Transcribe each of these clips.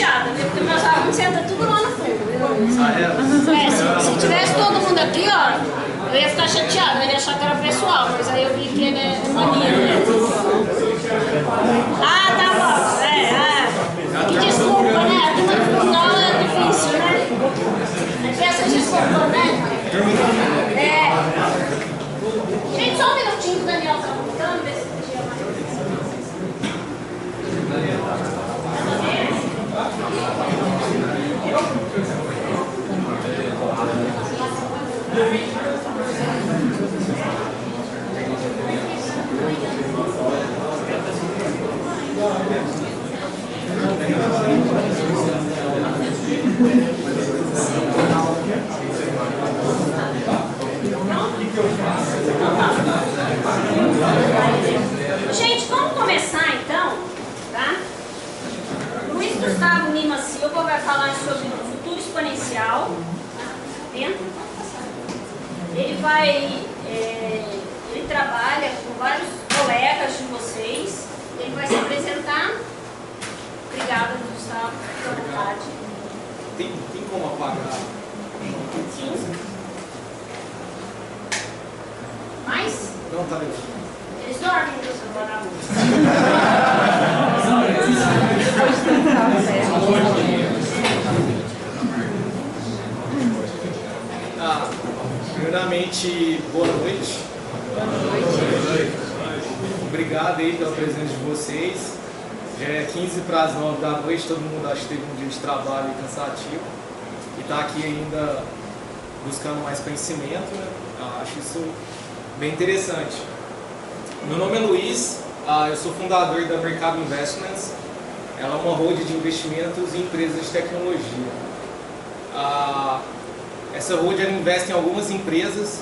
chateada, né? Porque meus alunos sentam tudo lá no fundo. Se tivesse todo mundo aqui, ó, eu ia ficar chateada, eu ia achar que era pessoal, mas aí eu vi que ele é mania, né? Ah, tá bom. E desculpa, né? A turma do final é difícil, né? Peço desculpa, né? Gente, só um minutinho que o Daniel tá voltando, ver se podia mais. Gente, vamos começar então, tá? Luiz Gustavo Lima Silva vai falar sobre o futuro exponencial. Ele trabalha com vários colegas de vocês. Ele vai se apresentar. Obrigada, Gustavo, fica à vontade. Tem como apagar? Sim. Mais? Não, tá legal. Eles dormem no celular. Primeiramente, boa noite. Obrigado aí pela presença de vocês. Já é 15 para as 9 da noite, todo mundo acho que teve um dia de trabalho cansativo e está aqui ainda buscando mais conhecimento, né? Acho isso bem interessante. Meu nome é Luiz, eu sou fundador da Mercado Investments. Ela é uma holding de investimentos em empresas de tecnologia. Essa holding investe em algumas empresas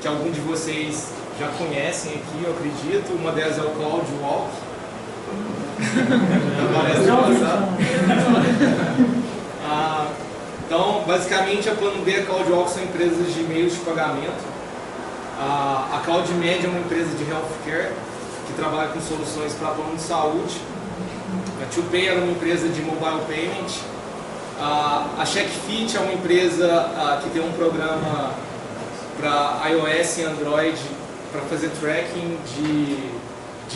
que alguns de vocês já conhecem aqui, eu acredito. Uma delas é o CloudWalk. Aparece no passado. Então, basicamente, a Plano B e a CloudWalk são empresas de meios de pagamento. A CloudMed é uma empresa de healthcare que trabalha com soluções para plano de saúde. A 2Pay era uma empresa de mobile payment. A CheckFit é uma empresa que tem um programa para iOS e Android para fazer tracking de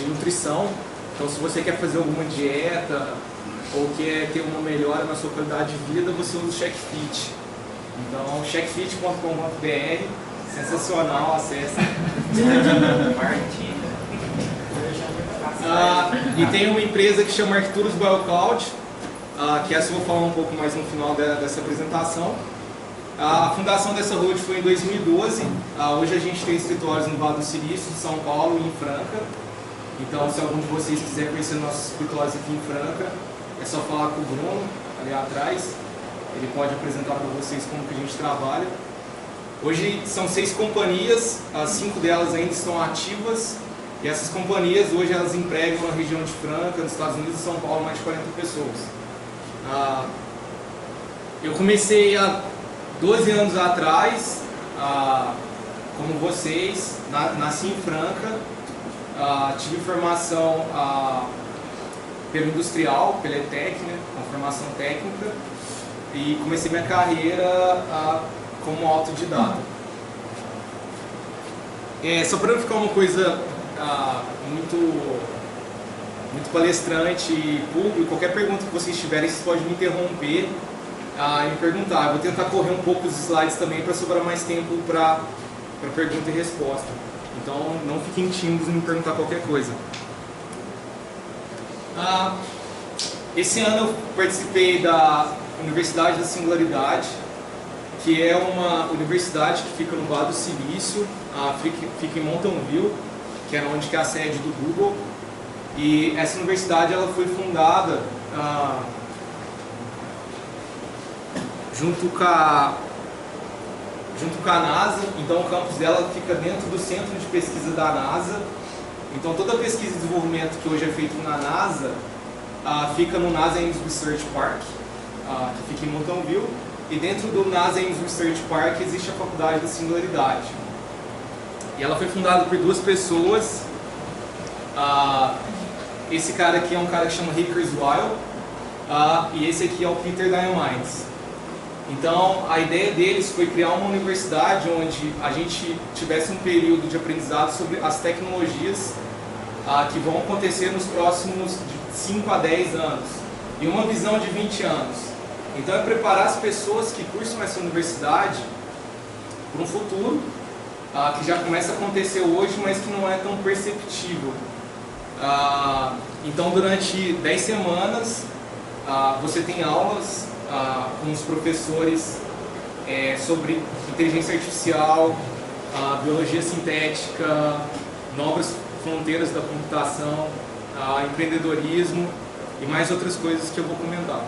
nutrição. Então, se você quer fazer alguma dieta ou quer ter uma melhora na sua qualidade de vida, você usa o CheckFit. Então, checkfit.com.br, sensacional, acessa. E tem uma empresa que chama Arcturus BioCloud, que essa eu vou falar um pouco mais no final dessa apresentação. A fundação dessa holding foi em 2012. Hoje a gente tem escritórios no Vale do Silício, em São Paulo e em Franca. Então, se algum de vocês quiser conhecer nossos escritórios aqui em Franca, é só falar com o Bruno, ali atrás. Ele pode apresentar para vocês como que a gente trabalha. Hoje são 6 companhias, as 5 delas ainda estão ativas. E essas companhias, hoje, elas empregam na região de Franca, nos Estados Unidos e São Paulo, mais de 40 pessoas. Eu comecei há 12 anos atrás, como vocês, nasci em Franca, tive formação pelo industrial, pela ETEC, né, uma formação técnica, e comecei minha carreira como autodidata. Só para não ficar uma coisa muito palestrante e público, qualquer pergunta que vocês tiverem, vocês podem me interromper e me perguntar. Eu vou tentar correr um pouco os slides também para sobrar mais tempo para pergunta e resposta. Então não fiquem tímidos em me perguntar qualquer coisa. Esse ano eu participei da Universidade da Singularidade, que é uma universidade que fica no Vale do Silício, fica em Mountain View, que é onde que é a sede do Google. E essa universidade ela foi fundada junto com a NASA. Então o campus dela fica dentro do centro de pesquisa da NASA. Então toda a pesquisa e desenvolvimento que hoje é feito na NASA fica no NASA Ames Research Park, que fica em Mountain View. E dentro do NASA Ames Research Park existe a Faculdade da Singularidade. E ela foi fundada por 2 pessoas. Esse cara aqui é um cara que chama Rick Kurzweil. e esse aqui é o Peter Diamandis. Então, a ideia deles foi criar uma universidade onde a gente tivesse um período de aprendizado sobre as tecnologias que vão acontecer nos próximos de 5 a 10 anos e uma visão de 20 anos. Então, é preparar as pessoas que cursam essa universidade para um futuro que já começa a acontecer hoje, mas que não é tão perceptível. Então, durante 10 semanas, você tem aulas com os professores sobre inteligência artificial, biologia sintética, novas fronteiras da computação, empreendedorismo e mais outras coisas que eu vou comentar.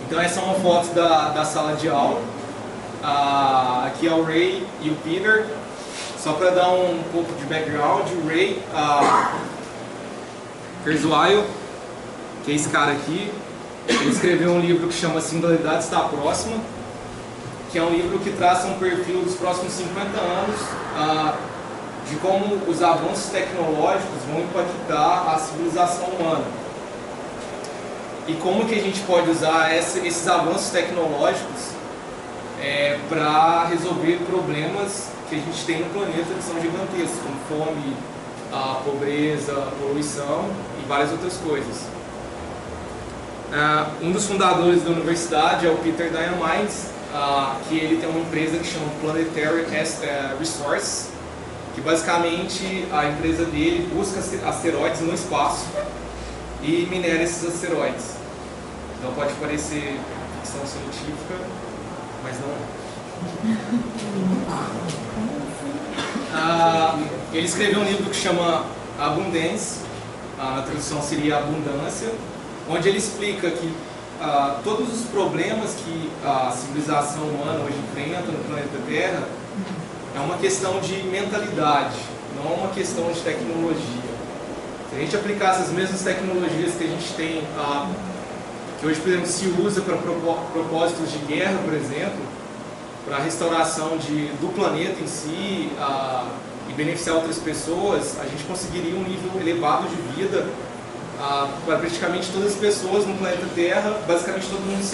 Então essa é uma foto da sala de aula. Aqui é o Ray e o Peter. Só para dar um pouco de background, o Ray Kurzweil, que é esse cara aqui, ele escreveu um livro que chama Singularidade Está Próxima, que é um livro que traça um perfil dos próximos 50 anos de como os avanços tecnológicos vão impactar a civilização humana. E como que a gente pode usar esses avanços tecnológicos para resolver problemas que a gente tem no planeta que são gigantescos, como fome, pobreza, poluição e várias outras coisas. Um dos fundadores da universidade é o Peter Diamandis, que ele tem uma empresa que chama Planetary Resources, que basicamente a empresa dele busca asteroides no espaço e minera esses asteroides. Então pode parecer ficção científica, mas não. Ele escreveu um livro que chama Abundance, na tradução seria Abundância, onde ele explica que todos os problemas que a civilização humana hoje enfrenta no planeta Terra é uma questão de mentalidade, não é uma questão de tecnologia. Se a gente aplicar essas mesmas tecnologias que a gente tem, que hoje, por exemplo, se usa para propósitos de guerra, por exemplo, para a restauração do planeta em si e beneficiar outras pessoas, a gente conseguiria um nível elevado de vida para praticamente todas as pessoas no planeta Terra. Basicamente todo mundo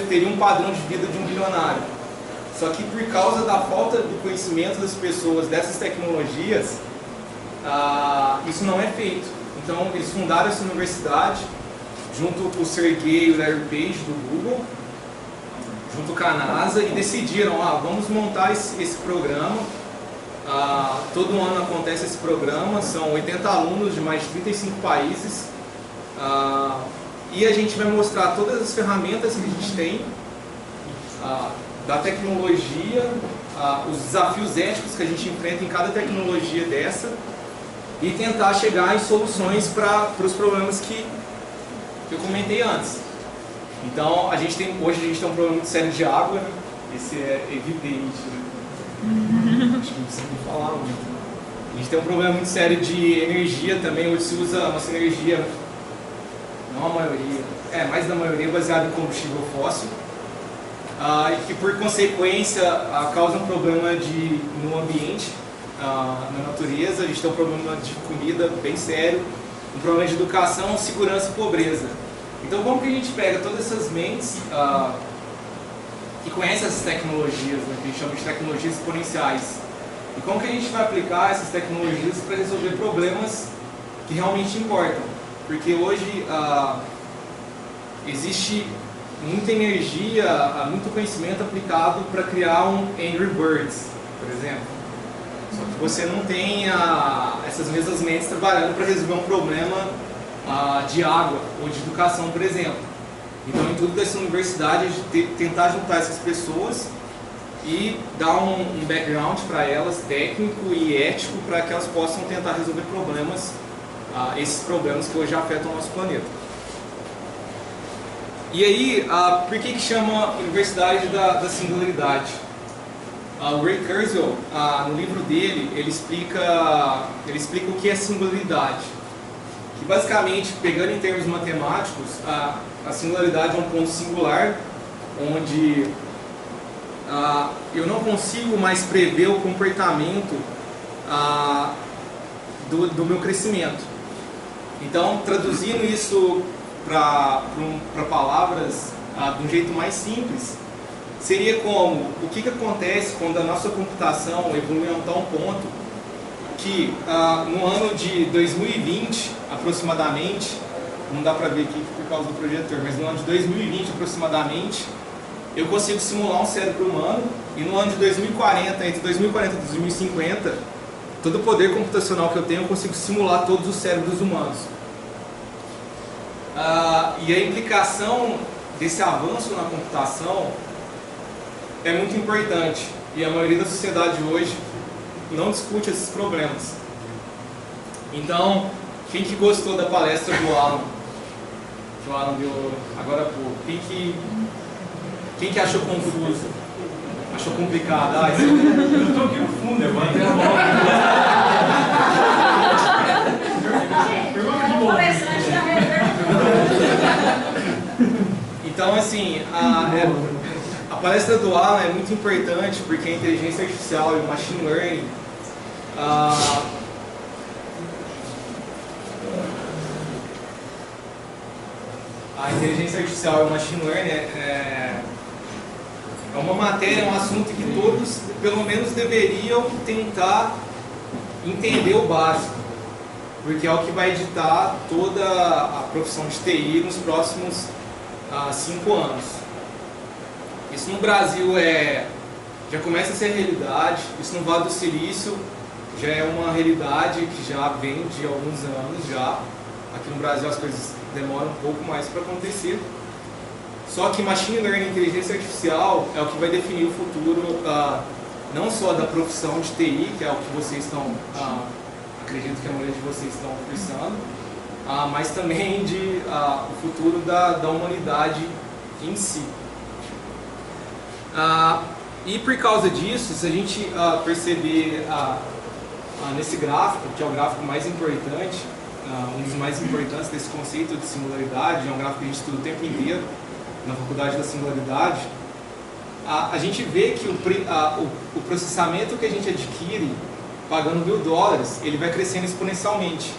teria um padrão de vida de um bilionário. Só que por causa da falta do conhecimento das pessoas dessas tecnologias, isso não é feito. Então eles fundaram essa universidade junto com o Sergey e o Larry Page do Google, junto com a NASA, e decidiram, vamos montar esse programa. Todo ano acontece esse programa, são 80 alunos de mais de 35 países, e a gente vai mostrar todas as ferramentas que a gente tem, da tecnologia, os desafios éticos que a gente enfrenta em cada tecnologia dessa, e tentar chegar em soluções para os problemas que eu comentei antes. Então, hoje a gente tem um problema muito sério de água, né? Esse é evidente, né? Acho que não precisa nem falar muito. A gente tem um problema muito sério de energia também, hoje se usa a nossa energia, não a maioria, mais da maioria baseada em combustível fóssil, e que por consequência causa um problema no ambiente, na natureza. A gente tem um problema de comida bem sério, um problema de educação, segurança e pobreza. Então como que a gente pega todas essas mentes que conhecem essas tecnologias, né, que a gente chama de tecnologias exponenciais, e como que a gente vai aplicar essas tecnologias para resolver problemas que realmente importam? Porque hoje existe muita energia, muito conhecimento aplicado para criar um Angry Birds, por exemplo. Só que você não tem essas mesmas mentes trabalhando para resolver um problema de água ou de educação, por exemplo. Então, em tudo dessa universidade, a gente tentar juntar essas pessoas e dar um background para elas, técnico e ético, para que elas possam tentar resolver problemas, esses problemas que hoje afetam o nosso planeta. E aí, por que chama Universidade da Singularidade? O Ray Kurzweil, no livro dele, ele explica o que é singularidade. Que basicamente, pegando em termos matemáticos, a singularidade é um ponto singular, onde eu não consigo mais prever o comportamento do meu crescimento. Então, traduzindo isso para palavras de um jeito mais simples, seria como o que acontece quando a nossa computação evolui a um tal ponto que no ano de 2020, aproximadamente, não dá para ver aqui por causa do projetor, mas no ano de 2020 aproximadamente, eu consigo simular um cérebro humano, e no ano de 2040, entre 2040 e 2050, todo o poder computacional que eu tenho, eu consigo simular todos os cérebros humanos. E a implicação desse avanço na computação é muito importante, e a maioria da sociedade hoje não discute esses problemas. Então, quem que gostou da palestra do Alan? Que o Alan deu agora há pouco. Quem que achou confuso? Achou complicado? Eu estou aqui no fundo, eu vou até a Então, assim, a palestra do Alan é muito importante porque a inteligência artificial e o machine learning a inteligência artificial e o machine learning é uma matéria, é um assunto que todos, pelo menos, deveriam tentar entender o básico, porque é o que vai ditar toda a profissão de TI nos próximos 5 anos. Isso no Brasil já começa a ser realidade, isso no Vale do Silício já é uma realidade que já vem de alguns anos já. Aqui no Brasil as coisas demoram um pouco mais para acontecer. Só que machine learning e inteligência artificial é o que vai definir o futuro não só da profissão de TI, que é o que vocês estão, acredito que a maioria de vocês estão cursando, mas também o futuro da humanidade em si. E por causa disso, se a gente perceber nesse gráfico, que é o gráfico mais importante, um dos mais importantes desse conceito de singularidade, é um gráfico que a gente estuda o tempo inteiro na faculdade da singularidade, a gente vê que o processamento que a gente adquire pagando $1000, ele vai crescendo exponencialmente.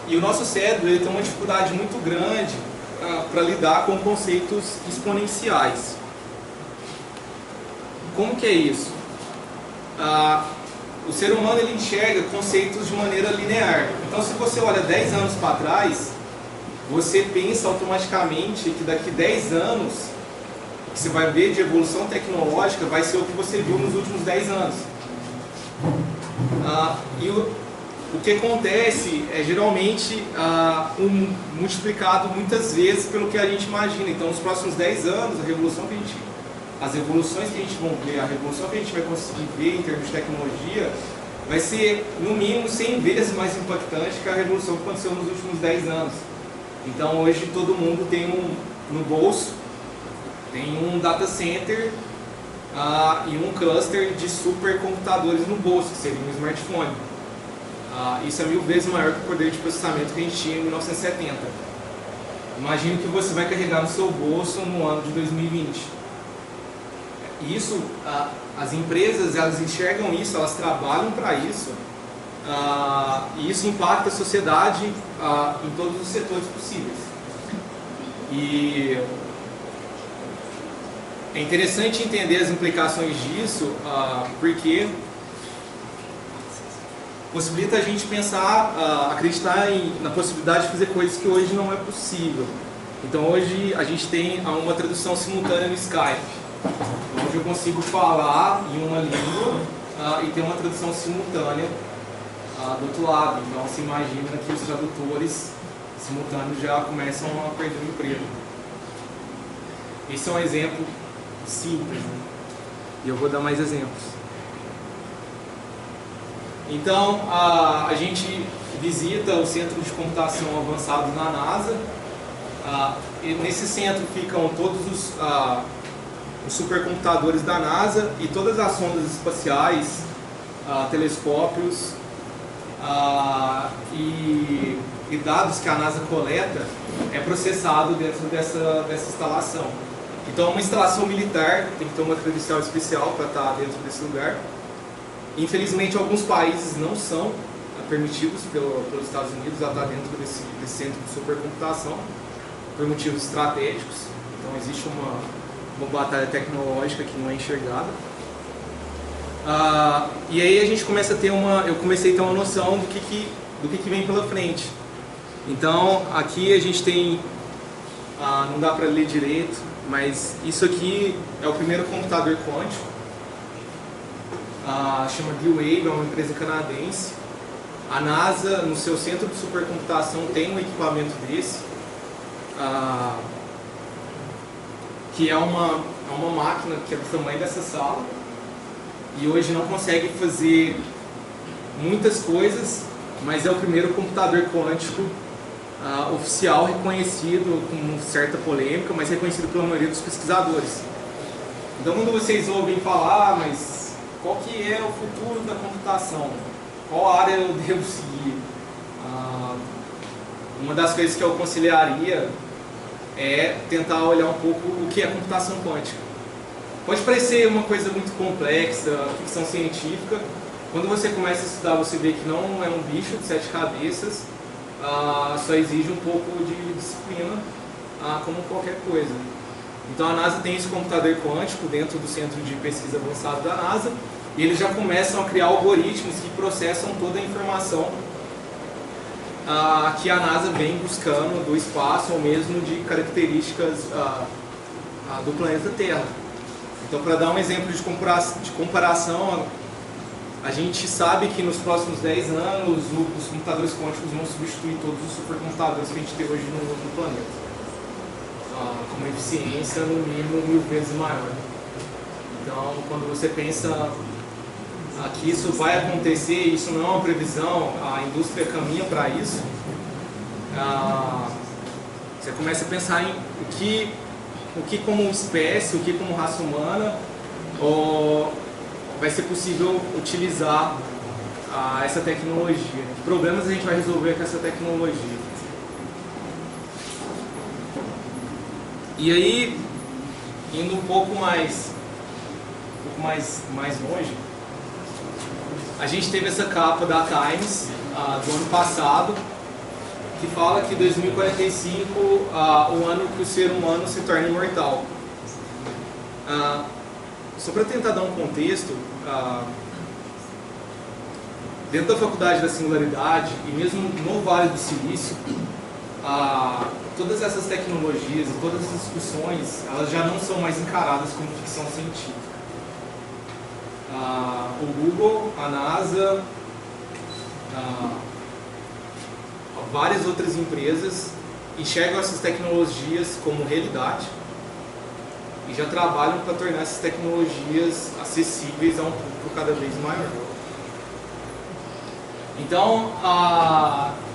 E o nosso cérebro ele tem uma dificuldade muito grande para lidar com conceitos exponenciais. Como que é isso? O ser humano ele enxerga conceitos de maneira linear. Então, se você olha 10 anos para trás, você pensa automaticamente que daqui 10 anos, o que você vai ver de evolução tecnológica vai ser o que você viu nos últimos 10 anos. E o que acontece é geralmente multiplicado muitas vezes pelo que a gente imagina. Então, nos próximos 10 anos, as evoluções que a gente vai ver, a revolução que a gente vai conseguir ver em termos de tecnologia, vai ser no mínimo 100 vezes mais impactante que a revolução que aconteceu nos últimos 10 anos. Então, hoje todo mundo tem no bolso, tem um data center e um cluster de supercomputadores no bolso, que seria um smartphone. Isso é 1000 vezes maior que o poder de processamento que a gente tinha em 1970. Imagine que você vai carregar no seu bolso no ano de 2020. Isso, as empresas elas enxergam isso, elas trabalham para isso, e isso impacta a sociedade em todos os setores possíveis. E é interessante entender as implicações disso, porque possibilita a gente pensar, acreditar na possibilidade de fazer coisas que hoje não é possível. Então hoje a gente tem uma tradução simultânea no Skype, onde eu consigo falar em uma língua e ter uma tradução simultânea do outro lado. Então se imagina que os tradutores simultâneos já começam a perder o emprego. Esse é um exemplo simples, né? E eu vou dar mais exemplos. Então, a gente visita o Centro de Computação Avançado na NASA. E nesse centro ficam todos os supercomputadores da NASA e todas as sondas espaciais, telescópios e dados que a NASA coleta é processado dentro dessa instalação. Então, uma instalação militar tem que ter uma credencial especial para estar dentro desse lugar. Infelizmente, alguns países não são permitidos pelos Estados Unidos a estar dentro desse centro de supercomputação por motivos estratégicos. Então existe uma batalha tecnológica que não é enxergada. E aí a gente começa a ter eu comecei a ter uma noção do que vem pela frente. Então aqui a gente tem, não dá para ler direito, mas isso aqui é o primeiro computador quântico. Chama D-Wave, é uma empresa canadense. A NASA, no seu centro de supercomputação, tem um equipamento desse, que é uma máquina que é do tamanho dessa sala, e hoje não consegue fazer muitas coisas, mas é o primeiro computador quântico oficial, reconhecido com certa polêmica, mas reconhecido pela maioria dos pesquisadores. Então quando vocês ouvem falar, mas qual que é o futuro da computação? Qual área eu devo seguir? Uma das coisas que eu aconselharia é tentar olhar um pouco o que é computação quântica. Pode parecer uma coisa muito complexa, ficção científica. Quando você começa a estudar, você vê que não é um bicho de 7 cabeças, só exige um pouco de disciplina, como qualquer coisa. Então a NASA tem esse computador quântico dentro do Centro de Pesquisa Avançado da NASA, e eles já começam a criar algoritmos que processam toda a informação que a NASA vem buscando do espaço ou mesmo de características do planeta Terra. Então, para dar um exemplo de comparação, a gente sabe que nos próximos 10 anos os computadores quânticos vão substituir todos os supercomputadores que a gente tem hoje no planeta, com uma eficiência no mínimo 1000 vezes maior. Então, quando você pensa que isso vai acontecer, isso não é uma previsão, a indústria caminha para isso, você começa a pensar em o que como espécie, o que como raça humana vai ser possível utilizar essa tecnologia. Que problemas a gente vai resolver com essa tecnologia? E aí, indo um pouco mais longe, a gente teve essa capa da Times do ano passado, que fala que 2045 o ano que o ser humano se torna imortal. Só para tentar dar um contexto, dentro da Faculdade da Singularidade e mesmo no Vale do Silício, todas essas tecnologias e todas essas discussões, elas já não são mais encaradas como ficção científica. O Google, a NASA, várias outras empresas enxergam essas tecnologias como realidade e já trabalham para tornar essas tecnologias acessíveis a um público cada vez maior. Então,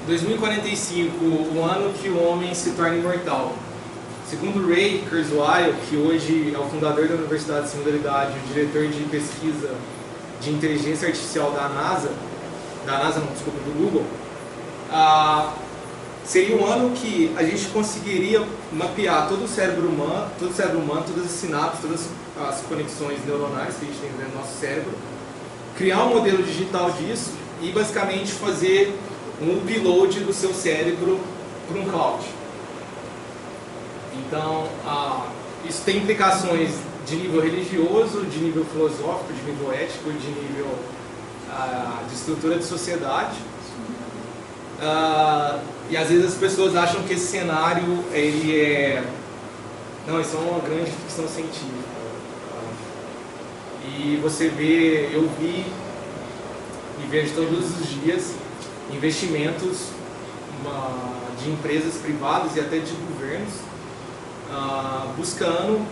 2045, o ano que o homem se torna imortal. Segundo Ray Kurzweil, que hoje é o fundador da Universidade de Singularidade, o diretor de pesquisa de inteligência artificial do Google, seria um ano que a gente conseguiria mapear todo o cérebro humano, todas as sinapses, todas as conexões neuronais que a gente tem dentro do nosso cérebro, criar um modelo digital disso e basicamente fazer um upload do seu cérebro para um cloud. Então, isso tem implicações de nível religioso, de nível filosófico, de nível ético, de nível de estrutura de sociedade. E às vezes as pessoas acham que esse cenário, não, isso é uma grande ficção científica. E você vê, eu vi e vejo todos os dias investimentos de empresas privadas e até de governos buscando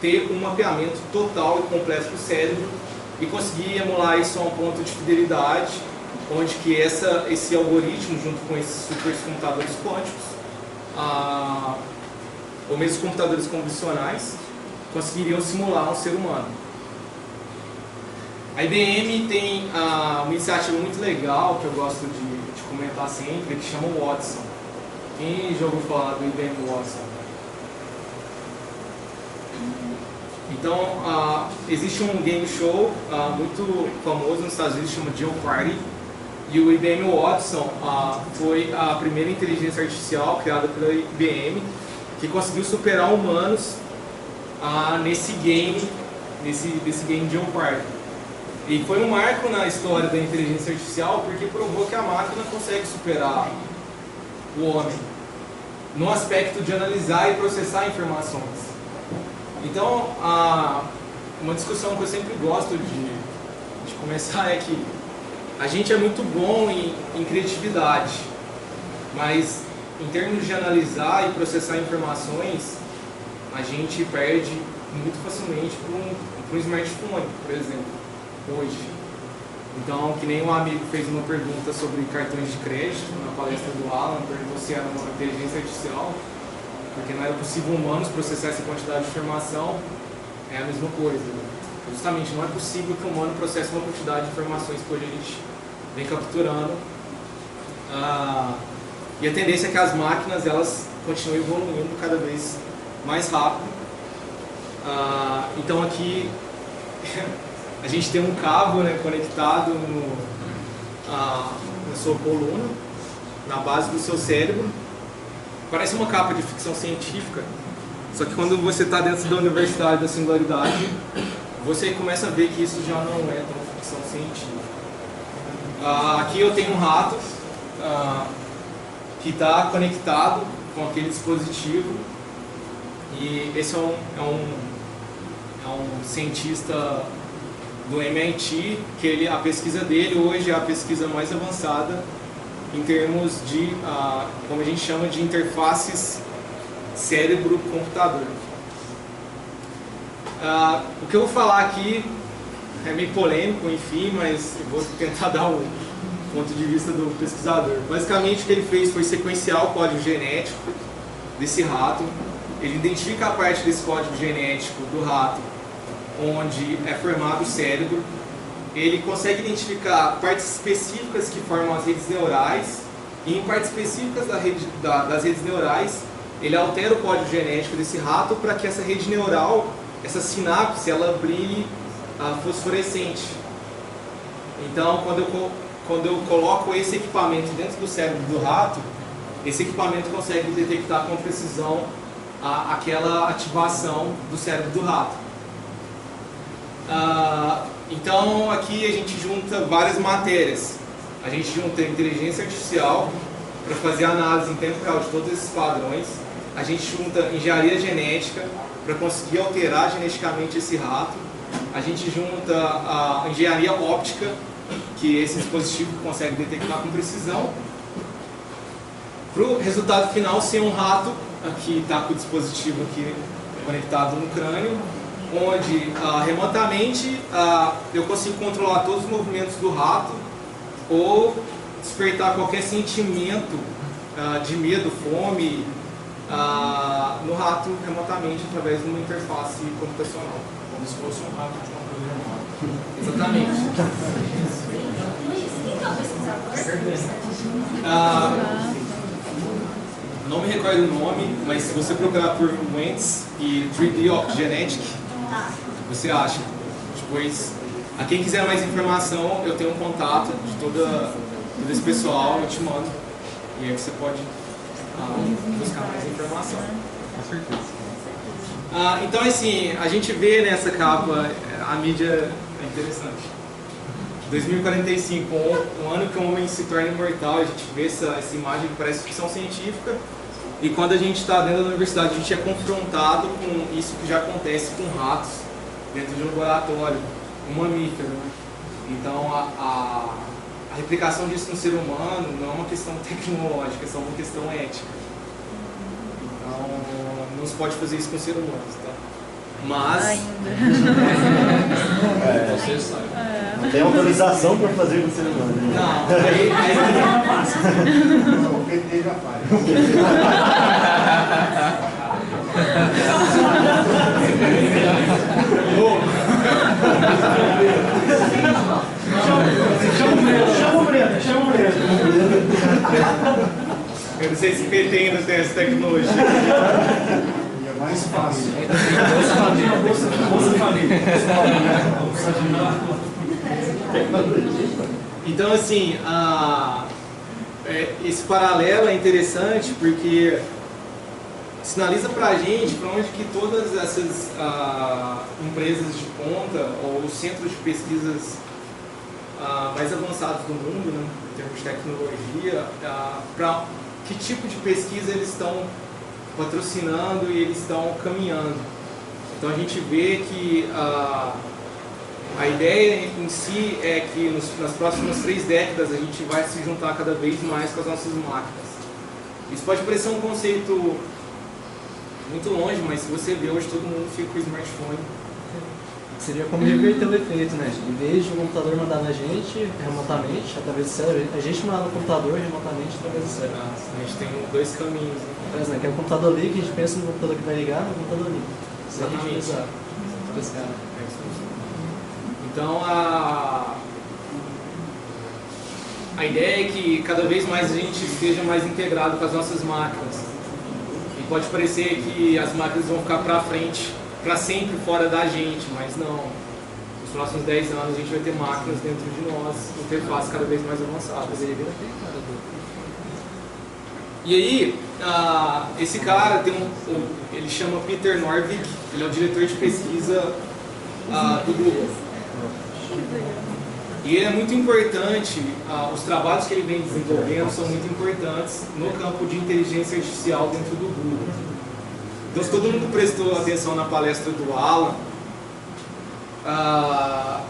ter um mapeamento total e completo do cérebro e conseguir emular isso a um ponto de fidelidade, onde que esse algoritmo, junto com esses supercomputadores quânticos, ou mesmo computadores convencionais, conseguiriam simular um ser humano. A IBM tem uma iniciativa muito legal, que eu gosto de comentar sempre, que chama o Watson. Quem já ouviu falar do IBM Watson? Então, existe um game show muito famoso nos Estados Unidos, chama Jeopardy, E o IBM Watson foi a primeira inteligência artificial criada pela IBM que conseguiu superar humanos nesse game de Jeopardy. E foi um marco na história da inteligência artificial porque provou que a máquina consegue superar o homem no aspecto de analisar e processar informações. Então, uma discussão que eu sempre gosto de começar é que a gente é muito bom em criatividade, mas em termos de analisar e processar informações, a gente perde muito facilmente para um smartphone, por exemplo, hoje. Então, que nem um amigo fez uma pergunta sobre cartões de crédito na palestra do Alan, perguntou se era uma inteligência artificial, porque não era possível humanos processar essa quantidade de informação. É a mesma coisa. Justamente, não é possível que o humano processe uma quantidade de informações que hoje a gente vem capturando. E a tendência é que as máquinas elas continuem evoluindo cada vez mais rápido. Então aqui a gente tem um cabo, né, conectado na sua coluna, na base do seu cérebro. Parece uma capa de ficção científica, só que quando você está dentro da Universidade da Singularidade, você começa a ver que isso já não é tão ficção científica. Aqui eu tenho um rato que está conectado com aquele dispositivo, e esse é um cientista do MIT, que a pesquisa dele hoje é a pesquisa mais avançada em termos de, como a gente chama de interfaces cérebro-computador. O que eu vou falar aqui é meio polêmico, enfim, mas eu vou tentar dar o ponto de vista do pesquisador. Basicamente o que ele fez foi sequenciar o código genético desse rato. Ele identifica a parte desse código genético do rato onde é formado o cérebro. Ele consegue identificar partes específicas que formam as redes neurais, e em partes específicas das redes neurais ele altera o código genético desse rato para que essa rede neural, essa sinapse, ela brilhe fosforescente. Então quando eu coloco esse equipamento dentro do cérebro do rato, esse equipamento consegue detectar com precisão aquela ativação do cérebro do rato. Então aqui a gente junta várias matérias. A gente junta inteligência artificial para fazer análise em tempo real de todos esses padrões. A gente junta engenharia genética para conseguir alterar geneticamente esse rato. A gente junta a engenharia óptica, que esse dispositivo consegue detectar com precisão, para o resultado final ser um rato, que está com o dispositivo aqui conectado no crânio, onde remotamente eu consigo controlar todos os movimentos do rato ou despertar qualquer sentimento de medo, fome no rato remotamente através de uma interface computacional. Como se fosse um rato de uma programação. Exatamente. Não me recordo o nome, mas se você procurar por Wentz e 3D Optogenetic, você acha. Depois, a quem quiser mais informação, eu tenho um contato de todo esse pessoal, eu te mando. E aí você pode buscar mais informação. Com certeza. Então, assim, a gente vê nessa capa, a mídia é interessante. 2045, um ano que o homem se torna imortal, a gente vê essa imagem que parece ficção científica. E quando a gente está dentro da universidade, a gente é confrontado com isso que já acontece com ratos dentro de um laboratório, um mamífero. Então, a replicação disso no ser humano não é uma questão tecnológica, é só uma questão ética. Então, não se pode fazer isso com ser humano, tá? Mas... Você sabe. Não tem autorização para fazer com ser humano. Não, aí não passa. O PT já faz. Chama o Breno. Eu não sei se PT ainda tem essa tecnologia. É mais fácil. Bolsa Família. Então, assim, esse paralelo é interessante porque sinaliza para a gente para onde que todas essas empresas de ponta ou os centros de pesquisas mais avançados do mundo, né, em termos de tecnologia, para que tipo de pesquisa eles estão patrocinando e eles estão caminhando. Então a gente vê que a ideia em si é que nas próximas 3 décadas a gente vai se juntar cada vez mais com as nossas máquinas. Isso pode parecer um conceito muito longe, mas se você vê hoje todo mundo fica com o smartphone. Seria como reverter o efeito, né? Em vez de o computador mandar na gente remotamente, através do cérebro, a gente mandar no computador remotamente através do cérebro. A gente tem 2 caminhos. Né? Por exemplo, que é o computador ali, que a gente pensa no computador que vai ligar, no computador ali. Se a gente precisar. Então a ideia é que cada vez mais a gente esteja mais integrado com as nossas máquinas. E pode parecer que as máquinas vão ficar para frente, para sempre fora da gente, mas não. Nos próximos 10 anos a gente vai ter máquinas dentro de nós, interfaces cada vez mais avançadas. E aí, esse cara ele chama Peter Norvig, ele é o diretor de pesquisa do Google. E ele é muito importante, os trabalhos que ele vem desenvolvendo são muito importantes no campo de inteligência artificial dentro do Google. Então, se todo mundo prestou atenção na palestra do Alan,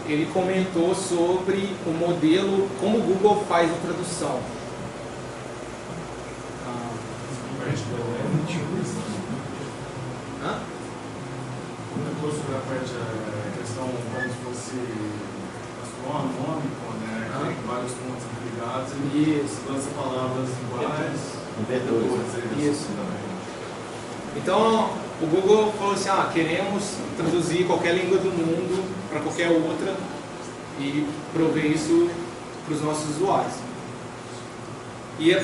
ele comentou sobre o modelo, como o Google faz a tradução. Comentou sobre a parte da questão como se fosse astronômico, né? Tem vários pontos ligados e lança palavras iguais. Vetores. Isso. Então, o Google falou assim, queremos traduzir qualquer língua do mundo para qualquer outra e prover isso para os nossos usuários. E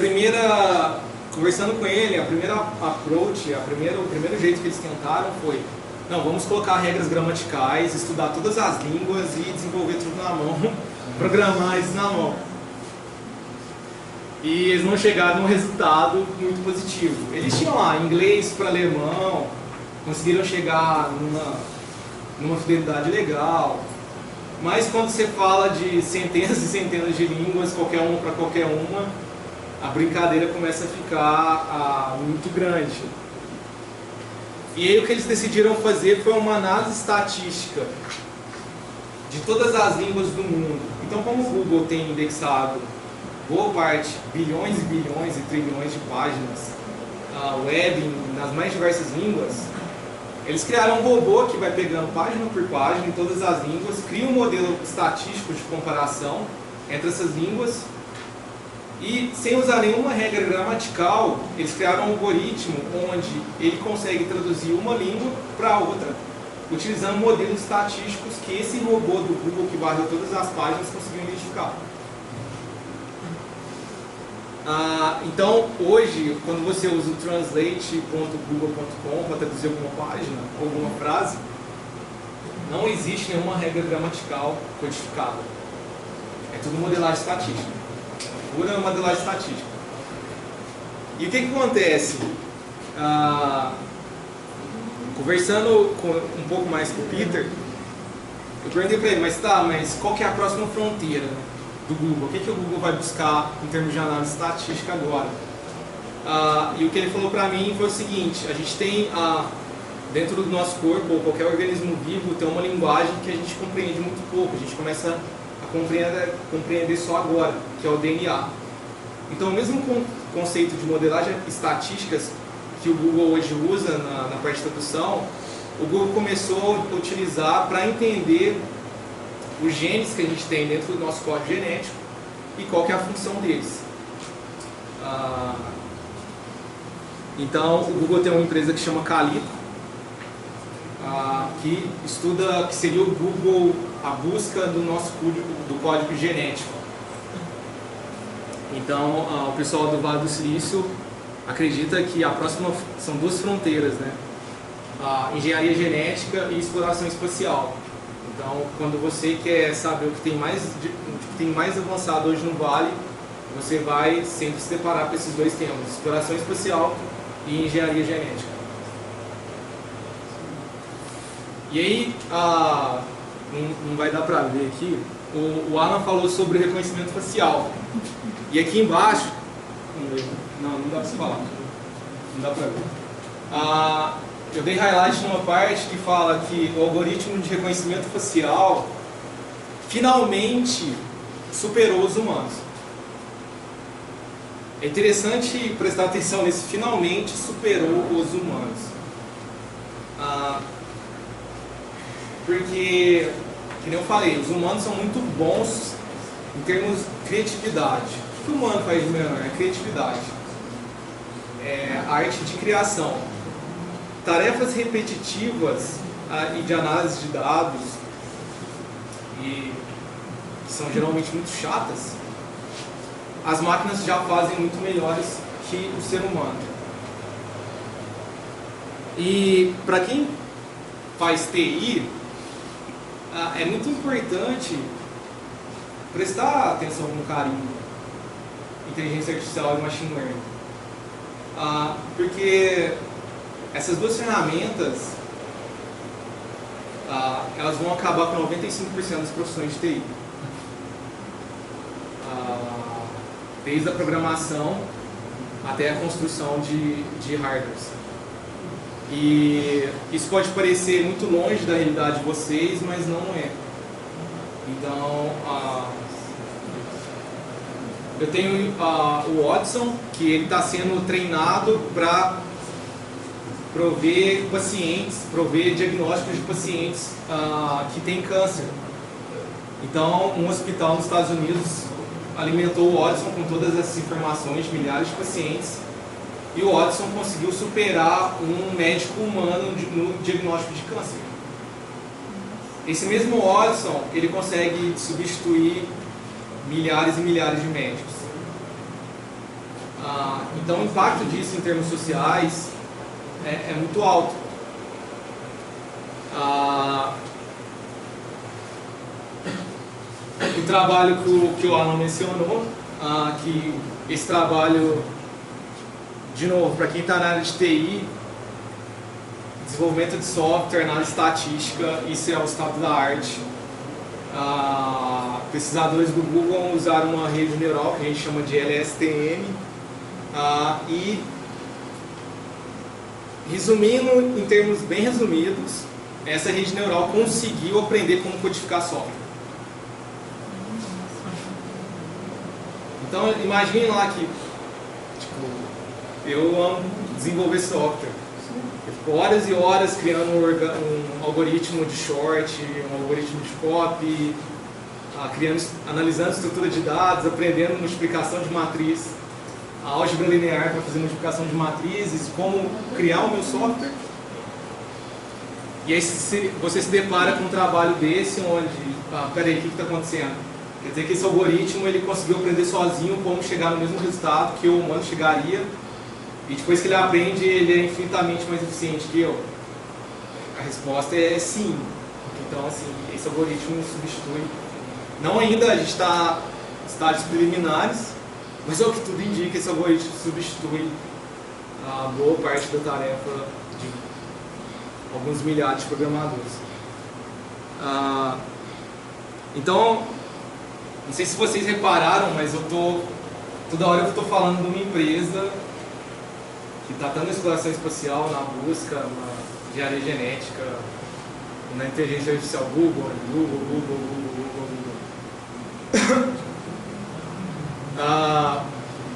conversando com ele, a primeira approach, o primeiro jeito que eles tentaram foi, não, vamos colocar regras gramaticais, estudar todas as línguas e desenvolver tudo na mão, programar isso na mão. E eles não chegaram num resultado muito positivo. Eles tinham lá inglês para alemão, conseguiram chegar numa fidelidade legal, mas quando você fala de centenas e centenas de línguas, qualquer uma para qualquer uma, a brincadeira começa a ficar muito grande. E aí o que eles decidiram fazer foi uma análise estatística de todas as línguas do mundo. Então, como o Google tem indexado boa parte, bilhões e bilhões e trilhões de páginas web nas mais diversas línguas, eles criaram um robô que vai pegando página por página em todas as línguas, cria um modelo estatístico de comparação entre essas línguas e, sem usar nenhuma regra gramatical, eles criaram um algoritmo onde ele consegue traduzir uma língua para outra, utilizando modelos estatísticos que esse robô do Google que varreu todas as páginas conseguiu identificar. Então, hoje, quando você usa o translate.google.com para traduzir alguma página, alguma frase, não existe nenhuma regra gramatical codificada. É tudo modelagem estatística. Pura modelagem estatística. E o que acontece? Conversando um pouco mais com o Peter, eu perguntei para ele, mas qual que é a próxima fronteira do Google? O que o Google vai buscar em termos de análise estatística agora? E o que ele falou para mim foi o seguinte: a gente tem dentro do nosso corpo, ou qualquer organismo vivo, tem uma linguagem que a gente compreende muito pouco, a gente começa a compreender só agora, que é o DNA. Então, o mesmo conceito de modelagem estatística que o Google hoje usa na parte de tradução, o Google começou a utilizar para entender os genes que a gente tem dentro do nosso código genético e qual que é a função deles. Então, o Google tem uma empresa que chama Calico, que estuda, que seria o Google, a busca do nosso código genético. Então, o pessoal do Vale do Silício acredita que a próxima são 2 fronteiras, né? A engenharia genética e exploração espacial. Então, quando você quer saber o que tem mais avançado hoje no Vale, você vai sempre se deparar com esses dois temas, exploração espacial e engenharia genética. E aí, não vai dar para ver aqui, o Alan falou sobre o reconhecimento facial. E aqui embaixo, não dá para falar, não dá para ver. Eu dei highlight numa parte que fala que o algoritmo de reconhecimento facial finalmente superou os humanos. É interessante prestar atenção nesse finalmente superou os humanos. Porque, como eu falei, os humanos são muito bons em termos de criatividade. O que o humano faz de melhor? É criatividade. É arte de criação. Tarefas repetitivas e de análise de dados, e que são geralmente muito chatas, as máquinas já fazem muito melhores que o ser humano. E para quem faz TI, é muito importante prestar atenção com carinho em inteligência artificial e machine learning. Porque essas duas ferramentas, elas vão acabar com 95% das profissões de TI. Desde a programação até a construção de hardwares. E isso pode parecer muito longe da realidade de vocês, mas não é. Então, eu tenho o Watson, que ele está sendo treinado para prover diagnósticos de pacientes que têm câncer. Então, um hospital nos Estados Unidos alimentou o Watson com todas essas informações de milhares de pacientes, e o Watson conseguiu superar um médico humano no diagnóstico de câncer. Esse mesmo Watson, ele consegue substituir milhares e milhares de médicos. Então, o impacto disso em termos sociais é muito alto. O trabalho que o Alan mencionou, que esse trabalho, de novo, para quem está na área de TI, desenvolvimento de software, análise estatística, isso é o estado da arte. Pesquisadores do Google usaram uma rede neural que a gente chama de LSTM, e resumindo, em termos bem resumidos, essa rede neural conseguiu aprender como codificar software. Então, imagine lá que, eu amo desenvolver software. Eu fico horas e horas criando um algoritmo de short, um algoritmo de copy, analisando estrutura de dados, aprendendo multiplicação de matriz, a álgebra linear para fazer multiplicação de matrizes, como criar o meu software. E aí você se depara com um trabalho desse, onde, peraí, o que está acontecendo? Quer dizer que esse algoritmo ele conseguiu aprender sozinho como chegar no mesmo resultado que o humano chegaria, e depois que ele aprende, ele é infinitamente mais eficiente que eu. A resposta é sim. Então, assim, esse algoritmo substitui. Não ainda, a gente está em estágios preliminares, mas é o que tudo indica, esse algoritmo substitui a boa parte da tarefa de alguns milhares de programadores. Então, não sei se vocês repararam, mas toda hora eu estou falando de uma empresa que está dando exploração espacial na busca, na engenharia genética, na inteligência artificial. Google.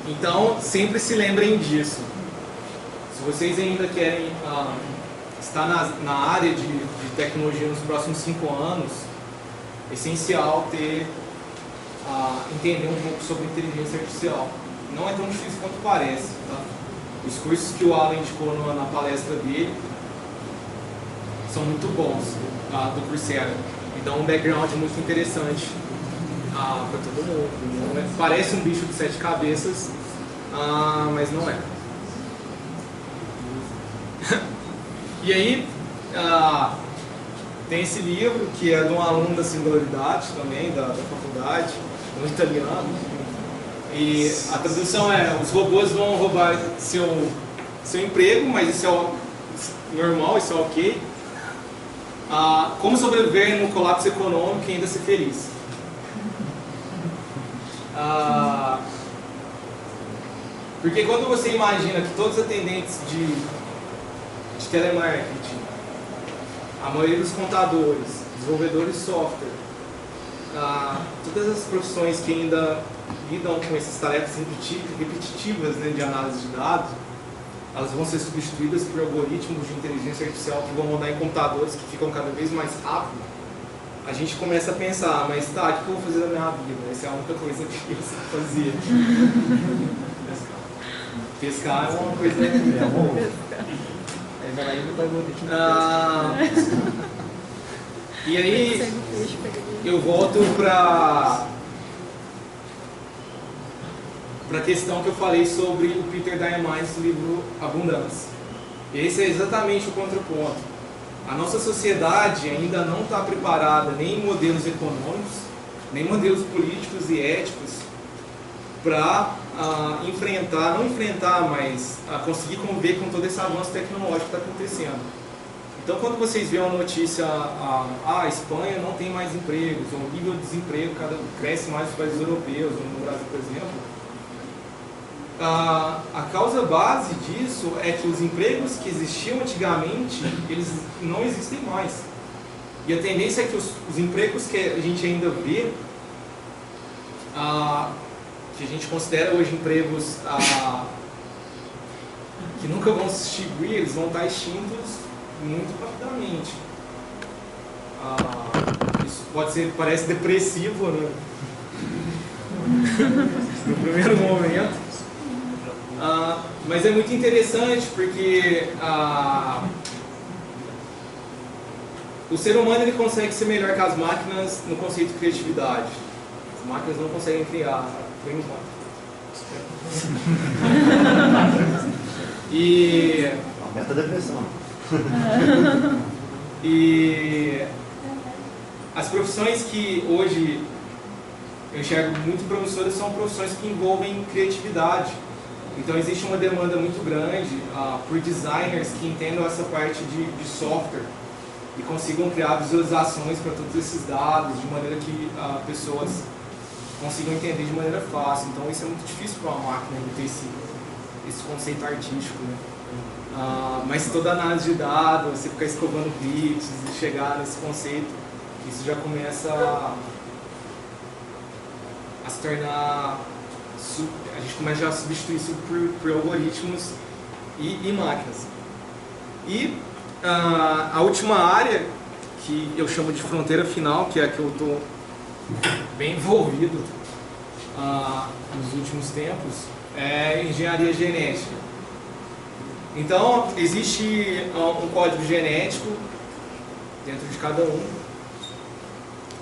Então, sempre se lembrem disso. Se vocês ainda querem estar na área de tecnologia nos próximos 5 anos, é essencial entender um pouco sobre inteligência artificial. Não é tão difícil quanto parece. Tá? Os cursos que o Alan indicou na palestra dele são muito bons, do Coursera. Então, um background muito interessante para todo mundo. Parece um bicho de 7 cabeças, mas não é. E aí, tem esse livro, que é de um aluno da Singularidade também, da faculdade, um italiano. E a tradução é: os robôs vão roubar seu emprego, mas isso é normal, isso é ok. Como sobreviver no colapso econômico e ainda ser feliz. Porque quando você imagina que todos os atendentes de telemarketing, a maioria dos contadores, desenvolvedores de software, todas as profissões que ainda lidam com essas tarefas repetitivas, né, de análise de dados, elas vão ser substituídas por algoritmos de inteligência artificial que vão rodar em computadores que ficam cada vez mais rápido. A gente começa a pensar, mas tá, o que eu vou fazer na minha vida? Essa é a única coisa que eu fazia. Pescar é uma coisa... Aí vai lá e botar algoritmo. E aí, eu volto para a questão que eu falei sobre o Peter Diamandis no livro Abundância. Esse é exatamente o contraponto. A nossa sociedade ainda não está preparada nem em modelos econômicos, nem modelos políticos e éticos para mas conseguir conviver com todo esse avanço tecnológico que está acontecendo. Então, quando vocês veem uma notícia, a Espanha não tem mais empregos, ou o nível de desemprego cresce mais nos países europeus, ou no Brasil, por exemplo, a causa base disso é que os empregos que existiam antigamente, eles não existem mais. E a tendência é que os empregos que a gente ainda vê, que a gente considera hoje empregos que nunca vão se extinguir, eles vão estar extintos muito rapidamente. Isso parece depressivo, né? No primeiro momento. Mas é muito interessante porque o ser humano ele consegue ser melhor que as máquinas no conceito de criatividade. As máquinas não conseguem criar, por enquanto. E aumenta a depressão. E as profissões que hoje eu enxergo muito promissoras são profissões que envolvem criatividade. Então existe uma demanda muito grande por designers que entendam essa parte de software e consigam criar visualizações para todos esses dados de maneira que pessoas consigam entender de maneira fácil. Então isso é muito difícil para uma máquina ter esse conceito artístico, né? Mas toda análise de dados, você ficar escovando bits e chegar nesse conceito, isso já começa a se tornar... A gente começa já a substituir isso por algoritmos e máquinas. E a última área, que eu chamo de fronteira final, que é a que eu estou bem envolvido nos últimos tempos, é engenharia genética. Então, existe um código genético dentro de cada um.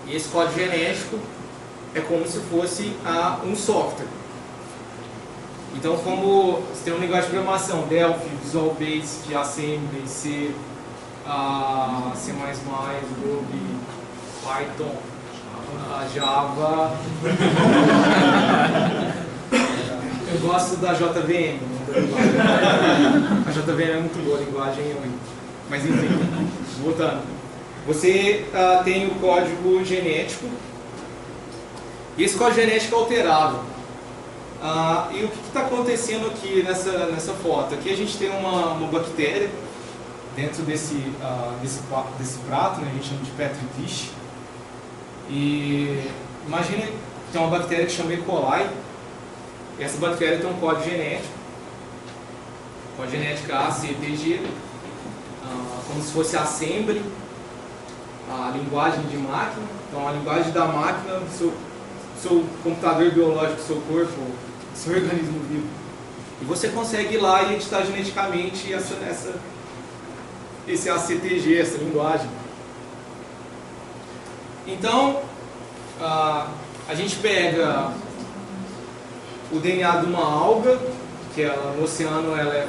E esse código genético é como se fosse um software. Então, como você tem uma linguagem de programação, Delphi, Visual Basic, Assembly, C, C++, Ruby, Python, Java. Eu gosto da JVM. A JVM é muito boa, a linguagem é ruim. Mas enfim, voltando. Você tem o código genético, e esse código genético é alterável. E o que está acontecendo aqui nessa foto? Aqui a gente tem uma bactéria dentro desse prato, né? A gente chama de Petri dish. E imagine que tem uma bactéria que chama E. coli. E essa bactéria tem um código genético. Código genético A, C, T, G. Como se fosse assembly, a linguagem de máquina. Então a linguagem da máquina, seu computador biológico, seu corpo, seu organismo vivo. E você consegue ir lá e editar geneticamente esse ACTG, essa linguagem. Então, a gente pega o DNA de uma alga, que no oceano ela é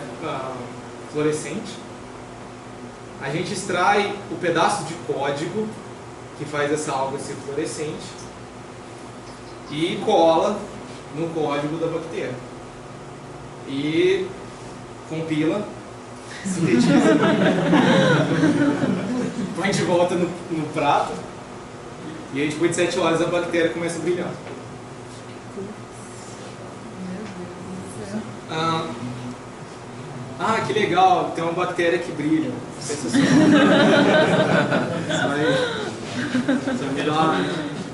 fluorescente. A gente extrai o pedaço de código que faz essa alga ser fluorescente e cola no código da bactéria. E compila, sintetiza, põe de volta no prato e aí depois de 7 horas a bactéria começa a brilhar. Que legal, tem uma bactéria que brilha. Sensacional.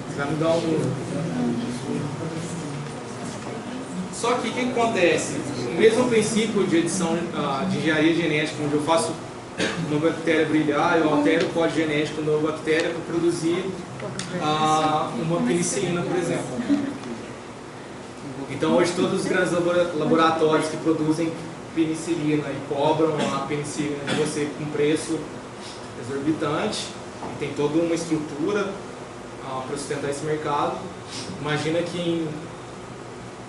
Você vai me dar um... Só que o que acontece? O mesmo princípio de edição de engenharia genética, onde eu faço uma bactéria brilhar, eu altero o código genético de uma bactéria para produzir uma penicilina, por exemplo. Então hoje todos os grandes laboratórios que produzem penicilina e cobram a penicilina de você com preço exorbitante, e tem toda uma estrutura para sustentar esse mercado. Imagina que em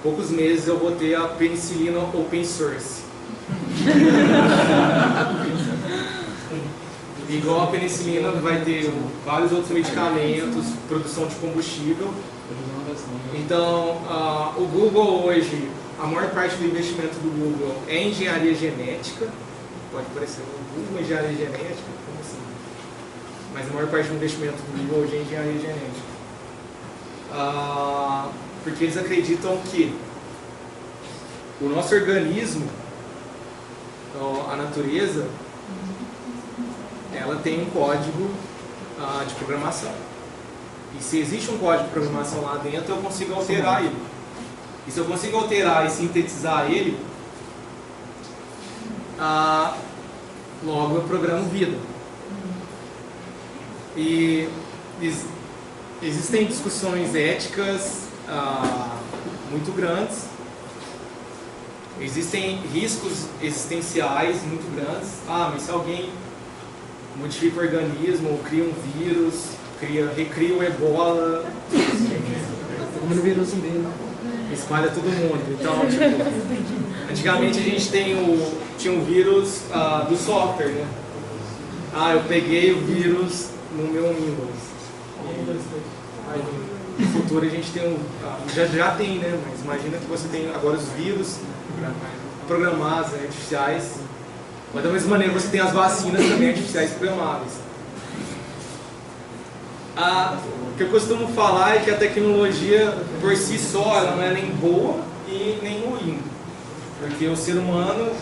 poucos meses eu vou ter a penicilina open source. Igual a penicilina vai ter vários outros medicamentos, produção de combustível. Então, o Google hoje, a maior parte do investimento do Google é em engenharia genética. Pode parecer o Google engenharia genética, como assim? Mas a maior parte do investimento do Google hoje é em engenharia genética. Porque eles acreditam que o nosso organismo, a natureza, ela tem um código de programação. E se existe um código de programação lá dentro, eu consigo alterar ele. E se eu consigo alterar e sintetizar ele, logo eu programo vida. E existem discussões éticas muito grandes, existem riscos existenciais muito grandes. Mas se alguém modifica o organismo, ou cria um vírus, recria o ebola, como no vírus zumbi, né? espalha todo mundo. Então, antigamente a gente tinha um vírus do software, né? Eu peguei o vírus no meu Windows. No futuro a gente tem já tem, né? Mas imagina que você tem agora os vírus programados, né, artificiais. Mas da mesma maneira você tem as vacinas também artificiais programáveis. O que eu costumo falar é que a tecnologia por si só ela não é nem boa e nem ruim, porque o ser humano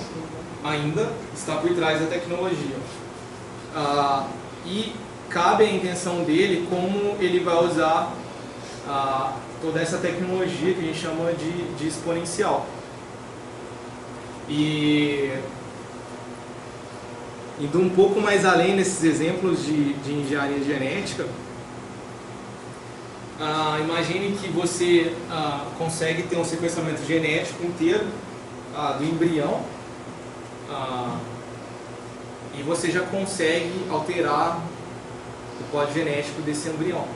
ainda está por trás da tecnologia. E cabe a intenção dele como ele vai usar toda essa tecnologia que a gente chama de exponencial. E indo um pouco mais além desses exemplos de engenharia genética, imagine que você consegue ter um sequenciamento genético inteiro do embrião e você já consegue alterar o código genético desse embrião.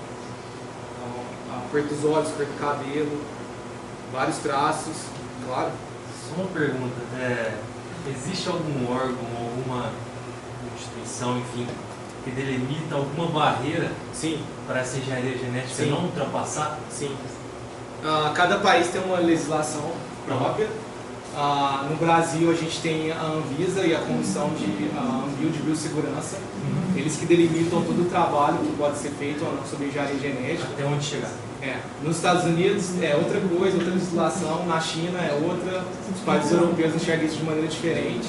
Então, a cor dos olhos, a cor do cabelo, vários traços, claro. Só uma pergunta, existe algum órgão, alguma instituição, enfim, que delimita alguma barreira para essa engenharia genética não ultrapassar? Sim. Cada país tem uma legislação própria. No Brasil a gente tem a Anvisa e a Comissão de Biossegurança. Eles que delimitam todo o trabalho que pode ser feito ou não sobre engenharia genética. Até onde chegar? Nos Estados Unidos é outra coisa, outra legislação. Na China é outra. Os países europeus enxergam isso de maneira diferente.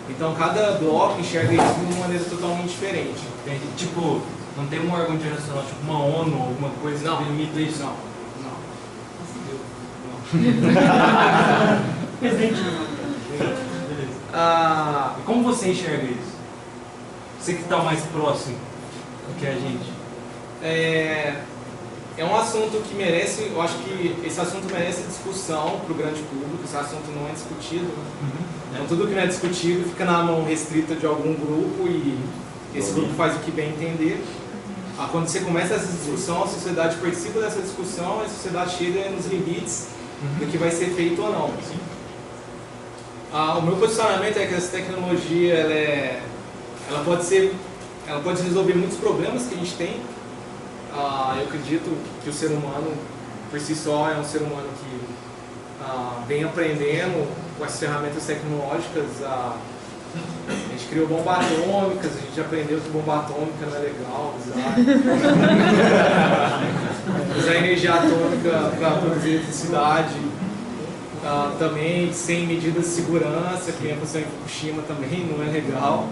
Então cada bloco enxerga isso de uma maneira totalmente diferente. Entendi. Tipo, não tem um órgão internacional, tipo uma ONU, alguma coisa que delimita isso? Não. E como você enxerga isso? Você que está mais próximo do que a gente. É um assunto que merece, eu acho que esse assunto merece discussão para o grande público, esse assunto não é discutido. Então tudo que não é discutido fica na mão restrita de algum grupo e esse grupo faz o que bem entender. Quando você começa essa discussão, a sociedade participa dessa discussão e a sociedade chega nos limites do que vai ser feito ou não. O meu posicionamento é que essa tecnologia ela pode resolver muitos problemas que a gente tem. Eu acredito que o ser humano, por si só, é um ser humano que vem aprendendo com as ferramentas tecnológicas. A gente criou bombas atômicas, a gente aprendeu que bomba atômica não é legal usar energia atômica para produzir eletricidade. Também sem medidas de segurança, que aconteceu em Fukushima também não é legal.